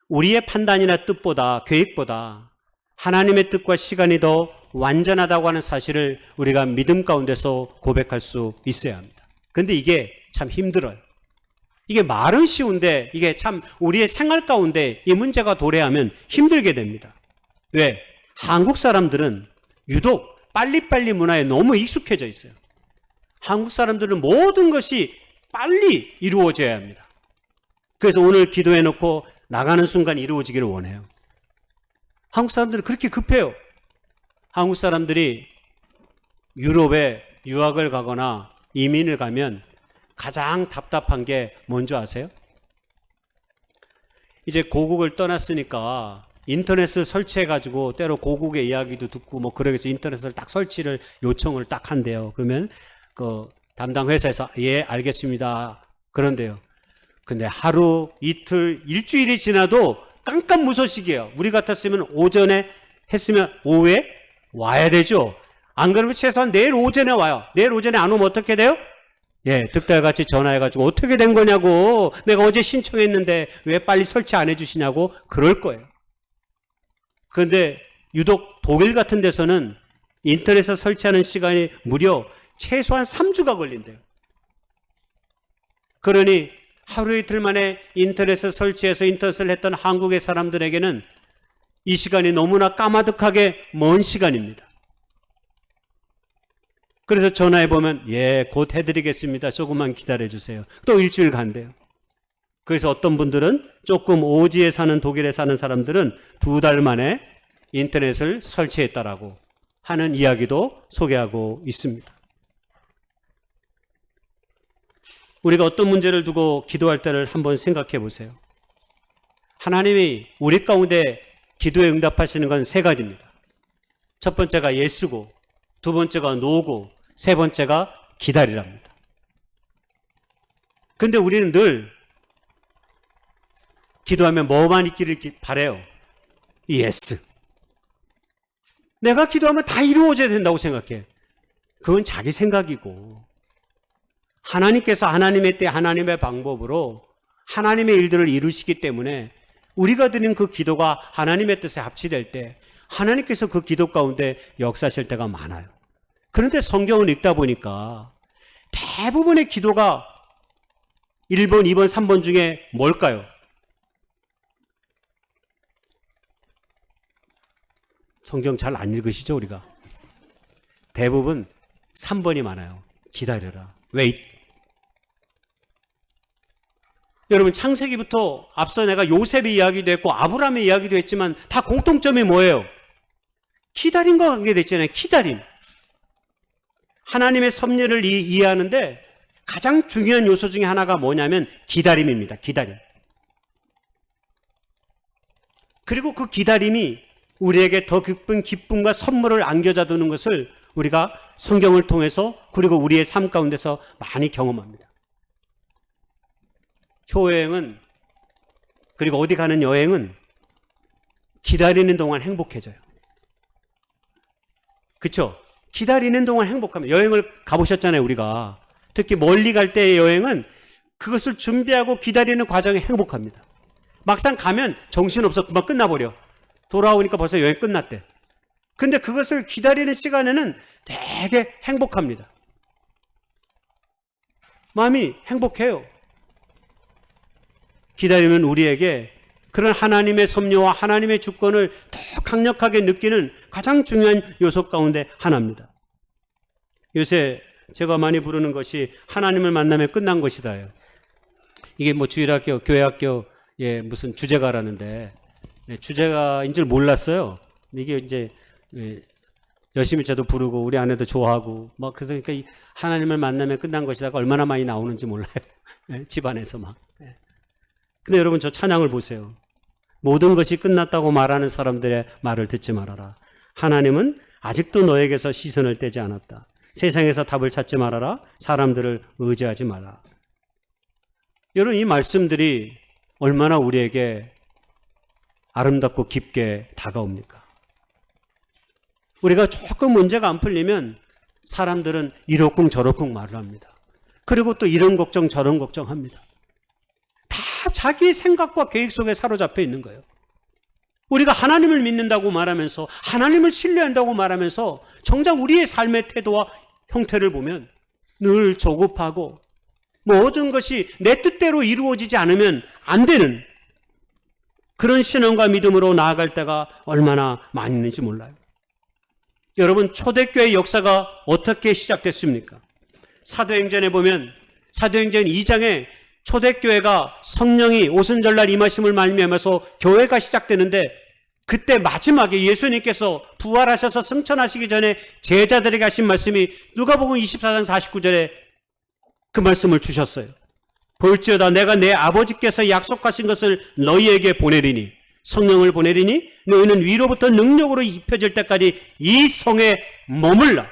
우리의 판단이나 뜻보다, 계획보다 하나님의 뜻과 시간이 더 완전하다고 하는 사실을 우리가 믿음 가운데서 고백할 수 있어야 합니다. 그런데 이게 참 힘들어요. 이게 말은 쉬운데 이게 참 우리의 생활 가운데 이 문제가 도래하면 힘들게 됩니다. 왜? 한국 사람들은 유독 빨리빨리 문화에 너무 익숙해져 있어요. 한국 사람들은 모든 것이 빨리 이루어져야 합니다. 그래서 오늘 기도해놓고 나가는 순간 이루어지기를 원해요. 한국 사람들은 그렇게 급해요. 한국 사람들이 유럽에 유학을 가거나 이민을 가면 가장 답답한 게 뭔지 아세요? 이제 고국을 떠났으니까 인터넷을 설치해가지고 때로 고국의 이야기도 듣고 뭐 그러겠죠. 인터넷을 딱 설치를 요청을 딱 한대요. 그러면 그 담당 회사에서 예 알겠습니다 그런데요. 근데 하루 이틀 일주일이 지나도 깜깜무소식이에요. 우리 같았으면 오전에 했으면 오후에 와야 되죠. 안 그러면 최소한 내일 오전에 와요. 내일 오전에 안 오면 어떻게 돼요? 예, 득달같이 전화해가지고 어떻게 된 거냐고, 내가 어제 신청했는데 왜 빨리 설치 안 해주시냐고 그럴 거예요. 그런데 유독 독일 같은 데서는 인터넷에 설치하는 시간이 무려 최소한 3주가 걸린대요. 그러니 하루 이틀 만에 인터넷을 설치해서 인터넷을 했던 한국의 사람들에게는 이 시간이 너무나 까마득하게 먼 시간입니다. 그래서 전화해보면 예, 곧 해드리겠습니다. 조금만 기다려주세요. 또 일주일 간대요. 그래서 어떤 분들은 조금 오지에 사는 독일에 사는 사람들은 2달 만에 인터넷을 설치했다라고 하는 이야기도 소개하고 있습니다. 우리가 어떤 문제를 두고 기도할 때를 한번 생각해 보세요. 하나님이 우리 가운데 기도에 응답하시는 건 3가지입니다. 첫 번째가 예수고, 두 번째가 노고, 세 번째가 기다리랍니다. 근데 우리는 늘 기도하면 뭐만 있기를 바라요? 예스. 내가 기도하면 다 이루어져야 된다고 생각해. 그건 자기 생각이고, 하나님께서 하나님의 때 하나님의 방법으로 하나님의 일들을 이루시기 때문에 우리가 드린 그 기도가 하나님의 뜻에 합치될 때 하나님께서 그 기도 가운데 역사하실 때가 많아요. 그런데 성경을 읽다 보니까 대부분의 기도가 1번, 2번, 3번 중에 뭘까요? 성경 잘 안 읽으시죠, 우리가? 대부분 3번이 많아요. 기다려라. wait. 여러분, 창세기부터 앞서 내가 요셉의 이야기도 했고 아브라함의 이야기도 했지만 다 공통점이 뭐예요? 기다림과 관계됐잖아요. 기다림. 하나님의 섭리를 이해하는데 가장 중요한 요소 중에 하나가 뭐냐면 기다림입니다. 기다림. 그리고 그 기다림이 우리에게 더 깊은 기쁨과 선물을 안겨다 두는 것을 우리가 성경을 통해서 그리고 우리의 삶 가운데서 많이 경험합니다. 효여행은, 그리고 어디 가는 여행은 기다리는 동안 행복해져요. 그렇죠? 기다리는 동안 행복합니다. 여행을 가보셨잖아요, 우리가. 특히 멀리 갈 때의 여행은 그것을 준비하고 기다리는 과정이 행복합니다. 막상 가면 정신없어 금방 끝나버려. 돌아오니까 벌써 여행 끝났대. 근데 그것을 기다리는 시간에는 되게 행복합니다. 마음이 행복해요. 기다리면 우리에게 그런 하나님의 섭리와 하나님의 주권을 더 강력하게 느끼는 가장 중요한 요소 가운데 하나입니다. 요새 제가 많이 부르는 것이 하나님을 만나면 끝난 것이다요. 이게 뭐 주일학교, 교회학교에 무슨 주제가라는데 주제가인 줄 몰랐어요. 이게 이제 열심히 저도 부르고 우리 아내도 좋아하고 막 그래서 그러니까 하나님을 만나면 끝난 것이다가 얼마나 많이 나오는지 몰라요. 집안에서 막. 근데 여러분, 저 찬양을 보세요. 모든 것이 끝났다고 말하는 사람들의 말을 듣지 말아라. 하나님은 아직도 너에게서 시선을 떼지 않았다. 세상에서 답을 찾지 말아라. 사람들을 의지하지 마라. 여러분, 이 말씀들이 얼마나 우리에게 아름답고 깊게 다가옵니까? 우리가 조금 문제가 안 풀리면 사람들은 이러쿵 저러쿵 말을 합니다. 그리고 또 이런 걱정 저런 걱정합니다. 다 자기의 생각과 계획 속에 사로잡혀 있는 거예요. 우리가 하나님을 믿는다고 말하면서, 하나님을 신뢰한다고 말하면서 정작 우리의 삶의 태도와 형태를 보면 늘 조급하고 모든 것이 내 뜻대로 이루어지지 않으면 안 되는 그런 신앙과 믿음으로 나아갈 때가 얼마나 많이 있는지 몰라요. 여러분, 초대교회의 역사가 어떻게 시작됐습니까? 사도행전에 보면 사도행전 2장에 초대교회가 성령이 오순절날 임하심을 말미암아서 교회가 시작되는데 그때 마지막에 예수님께서 부활하셔서 승천하시기 전에 제자들에게 하신 말씀이 누가복음 24장 49절에 그 말씀을 주셨어요. 볼지어다 내가 내 아버지께서 약속하신 것을 너희에게 보내리니, 성령을 보내리니 너희는 위로부터 능력으로 입혀질 때까지 이 성에 머물라.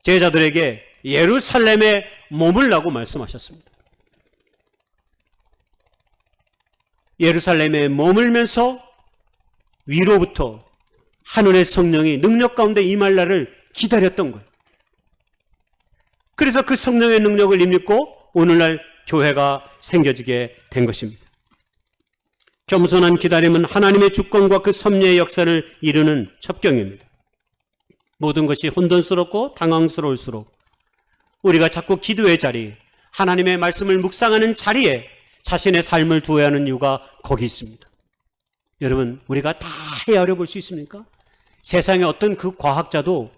제자들에게 예루살렘에 머물라고 말씀하셨습니다. 예루살렘에 머물면서 위로부터 하늘의 성령이 능력 가운데 임할 날을 기다렸던 거예요. 그래서 그 성령의 능력을 입고 오늘날 교회가 생겨지게 된 것입니다. 겸손한 기다림은 하나님의 주권과 그 섭리의 역사를 이루는 첩경입니다. 모든 것이 혼돈스럽고 당황스러울수록 우리가 자꾸 기도의 자리, 하나님의 말씀을 묵상하는 자리에 자신의 삶을 두어야 하는 이유가 거기 있습니다. 여러분, 우리가 다 헤아려 볼 수 있습니까? 세상의 어떤 그 과학자도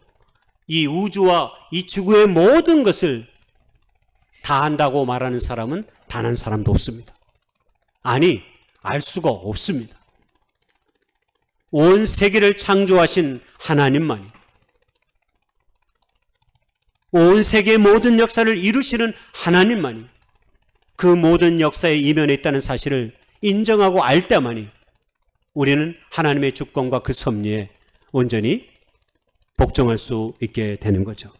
이 우주와 이 지구의 모든 것을 다 안다고 말하는 사람은 단 한 사람도 없습니다. 아니, 알 수가 없습니다. 온 세계를 창조하신 하나님만이, 온 세계의 모든 역사를 이루시는 하나님만이 그 모든 역사의 이면에 있다는 사실을 인정하고 알 때만이 우리는 하나님의 주권과 그 섭리에 온전히 복종할 수 있게 되는 거죠.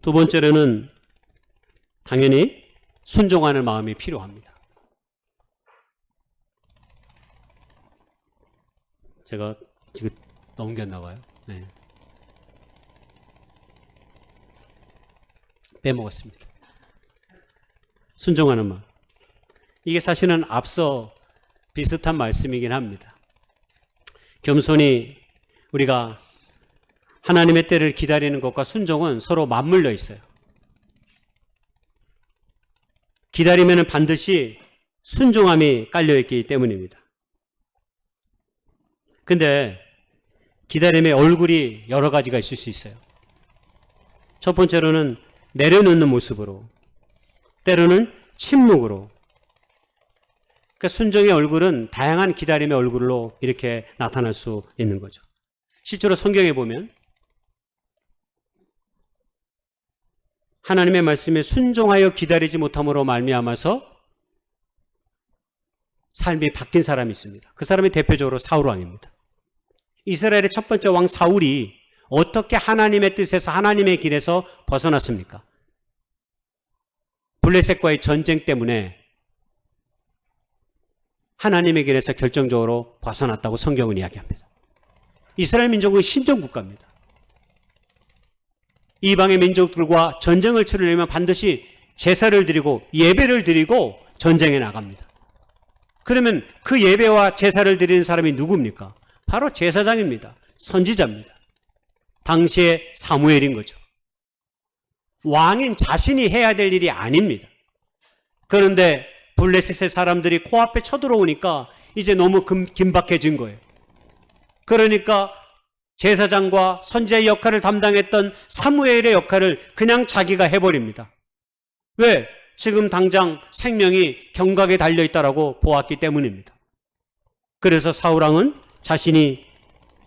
두 번째로는 당연히 순종하는 마음이 필요합니다. 제가 지금 넘겼나 봐요. 네. 빼먹었습니다. 순종하는 마음. 이게 사실은 앞서 비슷한 말씀이긴 합니다. 겸손히 우리가 하나님의 때를 기다리는 것과 순종은 서로 맞물려 있어요. 기다리면 반드시 순종함이 깔려있기 때문입니다. 근데 기다림의 얼굴이 여러 가지가 있을 수 있어요. 첫 번째로는 내려놓는 모습으로, 때로는 침묵으로. 그러니까 순종의 얼굴은 다양한 기다림의 얼굴로 이렇게 나타날 수 있는 거죠. 실제로 성경에 보면 하나님의 말씀에 순종하여 기다리지 못함으로 말미암아서 삶이 바뀐 사람이 있습니다. 그 사람이 대표적으로 사울 왕입니다. 이스라엘의 첫 번째 왕 사울이 어떻게 하나님의 뜻에서 하나님의 길에서 벗어났습니까? 블레셋과의 전쟁 때문에 하나님의 길에서 결정적으로 벗어났다고 성경은 이야기합니다. 이스라엘 민족은 신정국가입니다. 이방의 민족들과 전쟁을 치르려면 반드시 제사를 드리고 예배를 드리고 전쟁에 나갑니다. 그러면 그 예배와 제사를 드리는 사람이 누굽니까? 바로 제사장입니다. 선지자입니다. 당시의 사무엘인 거죠. 왕인 자신이 해야 될 일이 아닙니다. 그런데 블레셋의 사람들이 코앞에 쳐들어오니까 이제 너무 긴박해진 거예요. 그러니까 제사장과 선지자의 역할을 담당했던 사무엘의 역할을 그냥 자기가 해버립니다. 왜? 지금 당장 생명이 경각에 달려있다라고 보았기 때문입니다. 그래서 사울왕은 자신이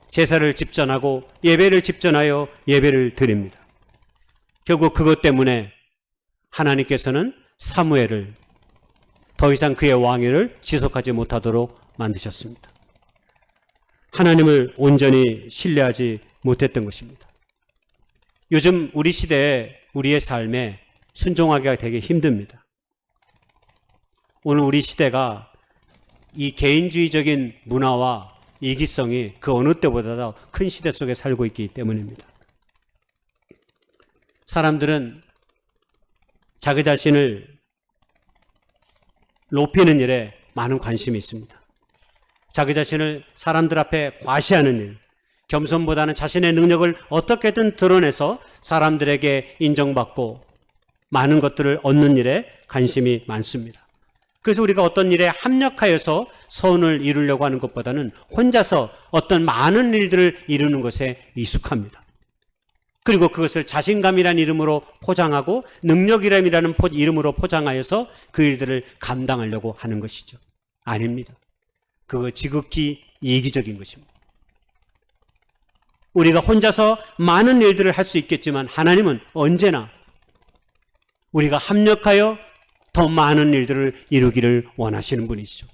제사를 집전하고 예배를 집전하여 예배를 드립니다. 결국 그것 때문에 하나님께서는 사무엘을 더 이상 그의 왕위를 지속하지 못하도록 만드셨습니다. 하나님을 온전히 신뢰하지 못했던 것입니다. 요즘 우리 시대에 우리의 삶에 순종하기가 되게 힘듭니다. 오늘 우리 시대가 이 개인주의적인 문화와 이기성이 그 어느 때보다 더 큰 시대 속에 살고 있기 때문입니다. 사람들은 자기 자신을 높이는 일에 많은 관심이 있습니다. 자기 자신을 사람들 앞에 과시하는 일, 겸손보다는 자신의 능력을 어떻게든 드러내서 사람들에게 인정받고 많은 것들을 얻는 일에 관심이 많습니다. 그래서 우리가 어떤 일에 합력하여서 선을 이루려고 하는 것보다는 혼자서 어떤 많은 일들을 이루는 것에 익숙합니다. 그리고 그것을 자신감이라는 이름으로 포장하고 능력이라는 이름으로 포장하여서 그 일들을 감당하려고 하는 것이죠. 아닙니다. 그거 지극히 이기적인 것입니다. 우리가 혼자서 많은 일들을 할 수 있겠지만 하나님은 언제나 우리가 합력하여 더 많은 일들을 이루기를 원하시는 분이시죠.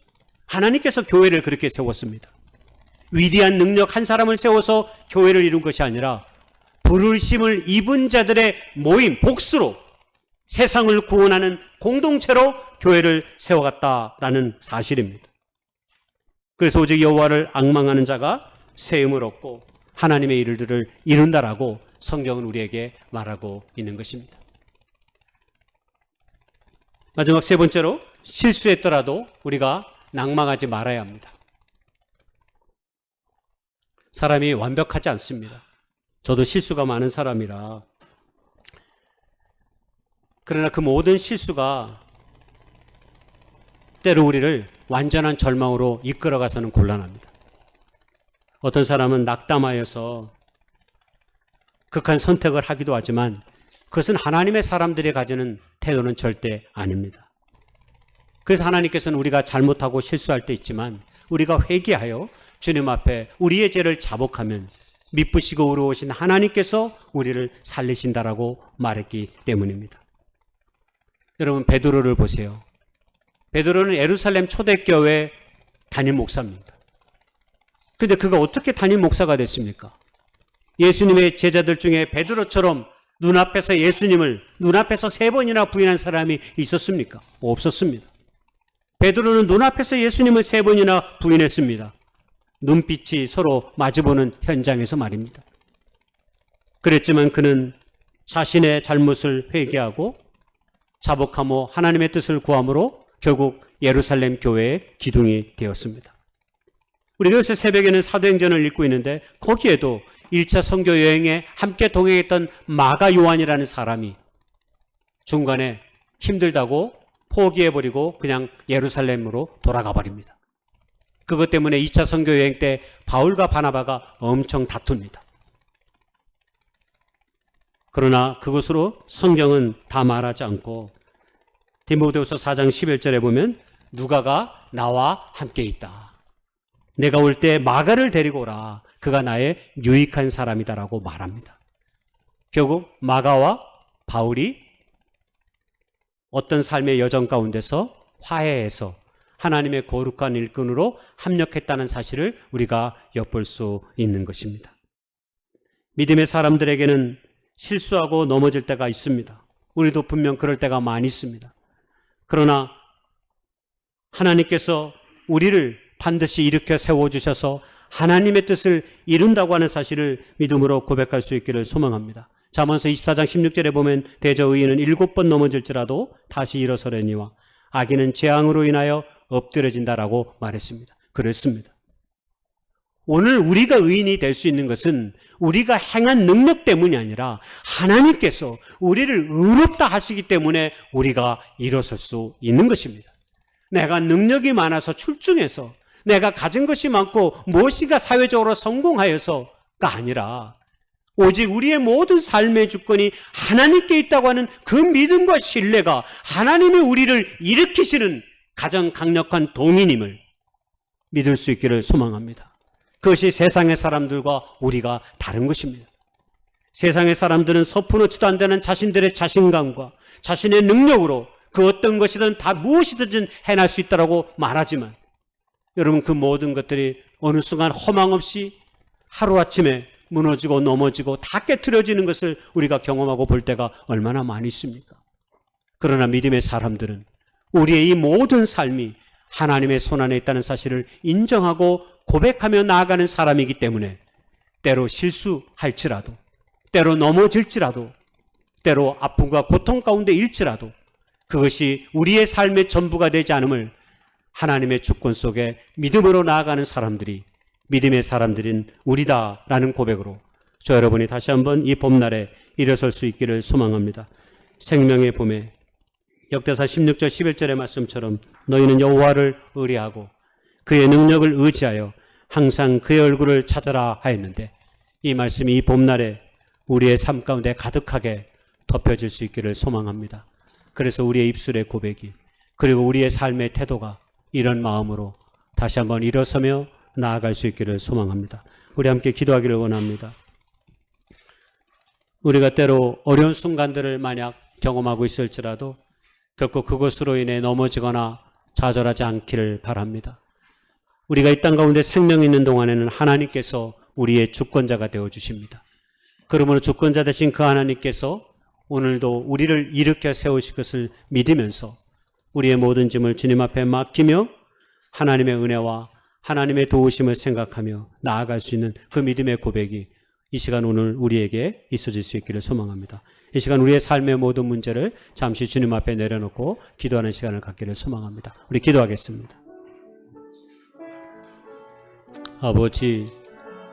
하나님께서 교회를 그렇게 세웠습니다. 위대한 능력 한 사람을 세워서 교회를 이룬 것이 아니라 부르심을 입은 자들의 모임, 복수로 세상을 구원하는 공동체로 교회를 세워갔다라는 사실입니다. 그래서 오직 여호와를 앙망하는 자가 세움을 얻고 하나님의 일들을 이룬다라고 성경은 우리에게 말하고 있는 것입니다. 마지막 세 번째로, 실수했더라도 우리가 낭망하지 말아야 합니다. 사람이 완벽하지 않습니다. 저도 실수가 많은 사람이라. 그러나 그 모든 실수가 때로 우리를 완전한 절망으로 이끌어가서는 곤란합니다. 어떤 사람은 낙담하여서 극한 선택을 하기도 하지만 그것은 하나님의 사람들이 가지는 태도는 절대 아닙니다. 그래서 하나님께서는 우리가 잘못하고 실수할 때 있지만 우리가 회개하여 주님 앞에 우리의 죄를 자복하면 미쁘시고 의로우신 하나님께서 우리를 살리신다라고 말했기 때문입니다. 여러분, 베드로를 보세요. 베드로는 예루살렘 초대교회 담임 목사입니다. 근데 그가 어떻게 담임 목사가 됐습니까? 예수님의 제자들 중에 베드로처럼 눈앞에서 예수님을 눈앞에서 3번이나 부인한 사람이 있었습니까? 없었습니다. 베드로는 눈앞에서 예수님을 3번이나 부인했습니다. 눈빛이 서로 마주보는 현장에서 말입니다. 그랬지만 그는 자신의 잘못을 회개하고 자복하며 하나님의 뜻을 구함으로 결국 예루살렘 교회의 기둥이 되었습니다. 우리가 요새 새벽에는 사도행전을 읽고 있는데 거기에도 1차 선교 여행에 함께 동행했던 마가 요한이라는 사람이 중간에 힘들다고 포기해버리고 그냥 예루살렘으로 돌아가 버립니다. 그것 때문에 2차 선교 여행 때 바울과 바나바가 엄청 다툽니다. 그러나 그것으로 성경은 다 말하지 않고 디모데후서 4장 11절에 보면 누가가 나와 함께 있다. 내가 올 때 마가를 데리고 오라. 그가 나의 유익한 사람이다라고 말합니다. 결국 마가와 바울이 어떤 삶의 여정 가운데서 화해해서 하나님의 거룩한 일꾼으로 합력했다는 사실을 우리가 엿볼 수 있는 것입니다. 믿음의 사람들에게는 실수하고 넘어질 때가 있습니다. 우리도 분명 그럴 때가 많이 있습니다. 그러나 하나님께서 우리를 반드시 일으켜 세워주셔서 하나님의 뜻을 이룬다고 하는 사실을 믿음으로 고백할 수 있기를 소망합니다. 잠언서 24장 16절에 보면 대저 의인은 7번 넘어질지라도 다시 일어서려니와 악인은 재앙으로 인하여 엎드려진다라고 말했습니다. 그렇습니다. 오늘 우리가 의인이 될 수 있는 것은 우리가 행한 능력 때문이 아니라 하나님께서 우리를 의롭다 하시기 때문에 우리가 일어설 수 있는 것입니다. 내가 능력이 많아서 출중해서 내가 가진 것이 많고 무엇인가 사회적으로 성공하여서가 아니라 오직 우리의 모든 삶의 주권이 하나님께 있다고 하는 그 믿음과 신뢰가 하나님이 우리를 일으키시는 가장 강력한 동인임을 믿을 수 있기를 소망합니다. 그것이 세상의 사람들과 우리가 다른 것입니다. 세상의 사람들은 서푼어치도 안 되는 자신들의 자신감과 자신의 능력으로 그 어떤 것이든 다 무엇이든 해낼 수 있다고 말하지만 여러분, 그 모든 것들이 어느 순간 허망 없이 하루아침에 무너지고 넘어지고 다 깨트려지는 것을 우리가 경험하고 볼 때가 얼마나 많이 있습니까? 그러나 믿음의 사람들은 우리의 이 모든 삶이 하나님의 손안에 있다는 사실을 인정하고 고백하며 나아가는 사람이기 때문에 때로 실수할지라도, 때로 넘어질지라도, 때로 아픔과 고통 가운데 일지라도 그것이 우리의 삶의 전부가 되지 않음을 하나님의 주권 속에 믿음으로 나아가는 사람들이 믿음의 사람들인 우리다라는 고백으로 저 여러분이 다시 한번 이 봄날에 일어설 수 있기를 소망합니다. 생명의 봄에 역대사 16절 11절의 말씀처럼 너희는 여호와를 의뢰하고 그의 능력을 의지하여 항상 그의 얼굴을 찾아라 하였는데 이 말씀이 이 봄날에 우리의 삶 가운데 가득하게 덮여질 수 있기를 소망합니다. 그래서 우리의 입술의 고백이 그리고 우리의 삶의 태도가 이런 마음으로 다시 한번 일어서며 나아갈 수 있기를 소망합니다. 우리 함께 기도하기를 원합니다. 우리가 때로 어려운 순간들을 만약 경험하고 있을지라도 결코 그것으로 인해 넘어지거나 좌절하지 않기를 바랍니다. 우리가 이 땅 가운데 생명이 있는 동안에는 하나님께서 우리의 주권자가 되어주십니다. 그러므로 주권자 되신 그 하나님께서 오늘도 우리를 일으켜 세우실 것을 믿으면서 우리의 모든 짐을 주님 앞에 맡기며 하나님의 은혜와 하나님의 도우심을 생각하며 나아갈 수 있는 그 믿음의 고백이 이 시간 오늘 우리에게 있어질 수 있기를 소망합니다. 이 시간 우리의 삶의 모든 문제를 잠시 주님 앞에 내려놓고 기도하는 시간을 갖기를 소망합니다. 우리 기도하겠습니다. 아버지,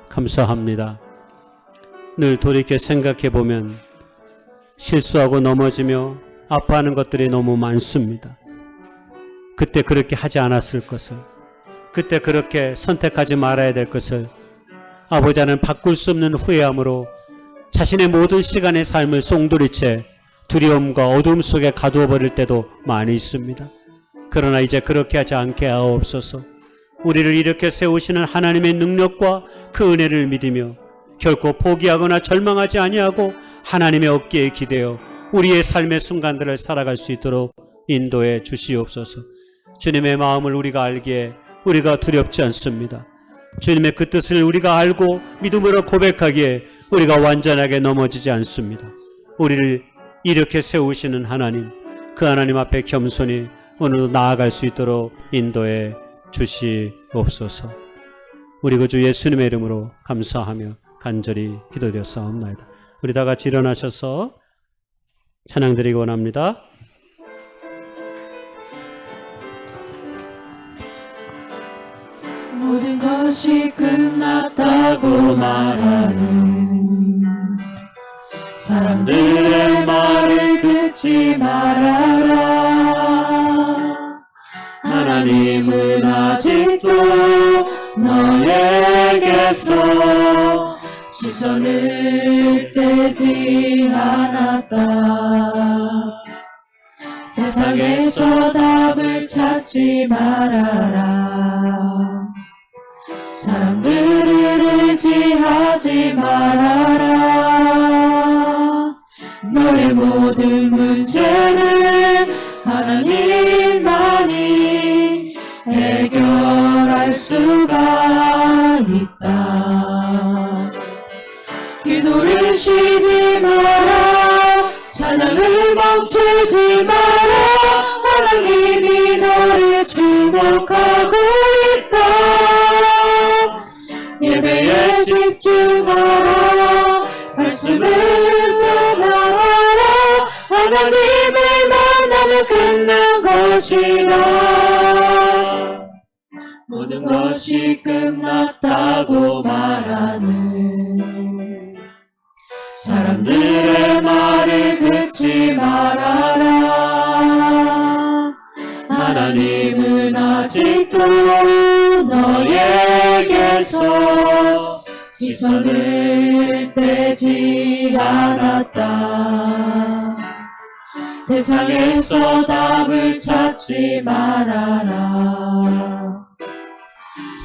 감사합니다. 늘 돌이켜 생각해 보면 실수하고 넘어지며 아파하는 것들이 너무 많습니다. 그때 그렇게 하지 않았을 것을, 그때 그렇게 선택하지 말아야 될 것을 아버지는 바꿀 수 없는 후회함으로 자신의 모든 시간의 삶을 송두리째 두려움과 어둠 속에 가두어 버릴 때도 많이 있습니다. 그러나 이제 그렇게 하지 않게 하옵소서. 우리를 이렇게 세우시는 하나님의 능력과 그 은혜를 믿으며 결코 포기하거나 절망하지 아니하고 하나님의 어깨에 기대어 우리의 삶의 순간들을 살아갈 수 있도록 인도해 주시옵소서. 주님의 마음을 우리가 알기에 우리가 두렵지 않습니다. 주님의 그 뜻을 우리가 알고 믿음으로 고백하기에 우리가 완전하게 넘어지지 않습니다. 우리를 이렇게 세우시는 하나님, 그 하나님 앞에 겸손히 오늘도 나아갈 수 있도록 인도해 주시옵소서. 우리 구주 예수님의 이름으로 감사하며 간절히 기도드렸사옵나이다. 우리 다 같이 일어나셔서 찬양드리기 원합니다. 모든 것이 끝났다고 말하는 사람들의 말을 듣지 말아라. 하나님은 아직도 너에게서 시선을 떼지 않았다. 세상에서 답을 찾지 말아라. 사람들을 의지하지 말아라. 너의 모든 문제는 하나님만이 해결할 수가 있다. 기도를 쉬지 마라. 찬양을 멈추지 마라. 하나님이 너를 주목하고 있다. 예배에 집중하라. 말씀을 찾아라. 하나님을 만나면 끝난 것이다. 모든 것이 끝났다고 말하는 사람들의 말을 듣지 말아라. 하나님은 아직도 너에게서 시선을 떼지 않았다. 세상에서 답을 찾지 말아라.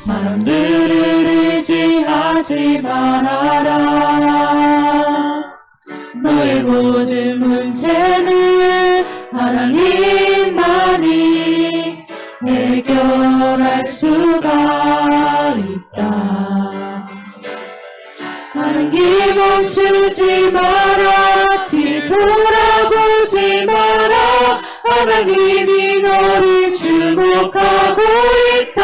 사람들을 의지하지 말아라. 너의 모든 문제는 하나님만이 해결할 수가 있다. 가는 길 멈추지 마라. 뒤를 돌아보지 마라. 하나님이 너를 주목하고 있다.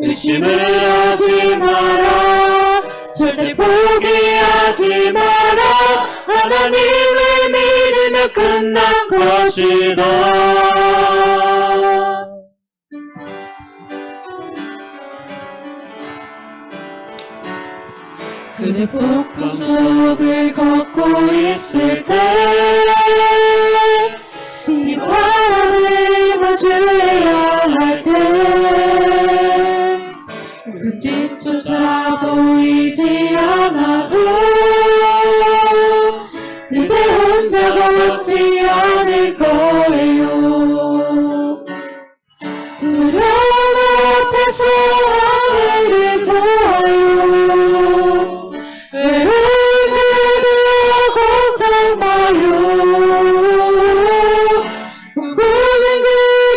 의심을 하지 마라. 절대 포기하지 마라. 하나님을 믿으면 끝난 것이다. 그대 폭풍 속을 걷고 있을 때 비바람을 마주해야 할 때 그 뒤조차 보이지 않아도 그대 혼자 걷지 않을 거예요. 두려움 앞에서 하늘을 보아요. 외로운 그대여 걱정 마요. 꿈꾸는 그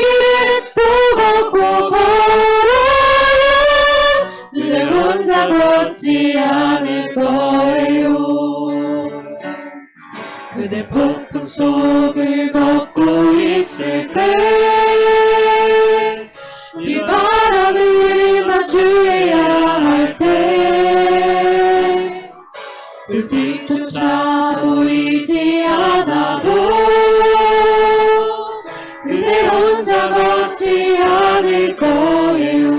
길에 또 걷고 걸어요. 그대 혼자 걷지 않을 거예요. 그대 폭풍 속을 걷고 있을 때 비바람 마주해야 할 때 불빛조차 보이지 않아도 그대 혼자 걷지 않을 거예요.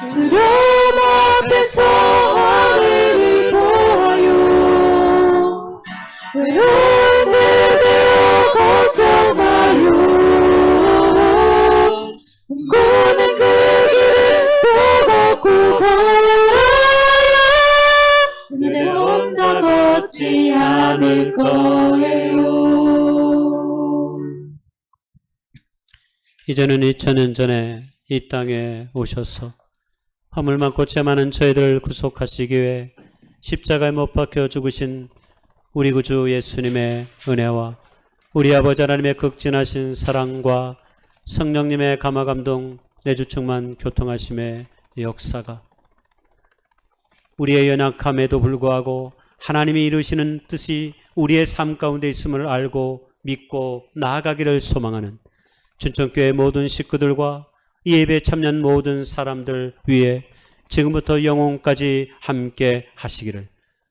두려움 앞에서 하늘을 보아요. 외로운 그대여 걱정 마요. 꿈꾸는 그 길을 또 걷고 걸어요. 그대 혼자 걷지 않을 거예요. 이제는 2000년 전에 이 땅에 오셔서 허물 많고 죄 많은 저희들을 구속하시기 위해 십자가에 못 박혀 죽으신 우리 구주 예수님의 은혜와 우리 아버지 하나님의 극진하신 사랑과 성령님의 감화감동 내주 충만 교통하심의 역사가 우리의 연약함에도 불구하고 하나님이 이루시는 뜻이 우리의 삶 가운데 있음을 알고 믿고 나아가기를 소망하는 춘천교회 모든 식구들과 이 예배 참여한 모든 사람들 위해 지금부터 영혼까지 함께 하시기를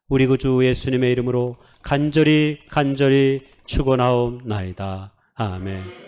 우리 구주 예수님의 이름으로 간절히 축원하옵나이다. 아멘.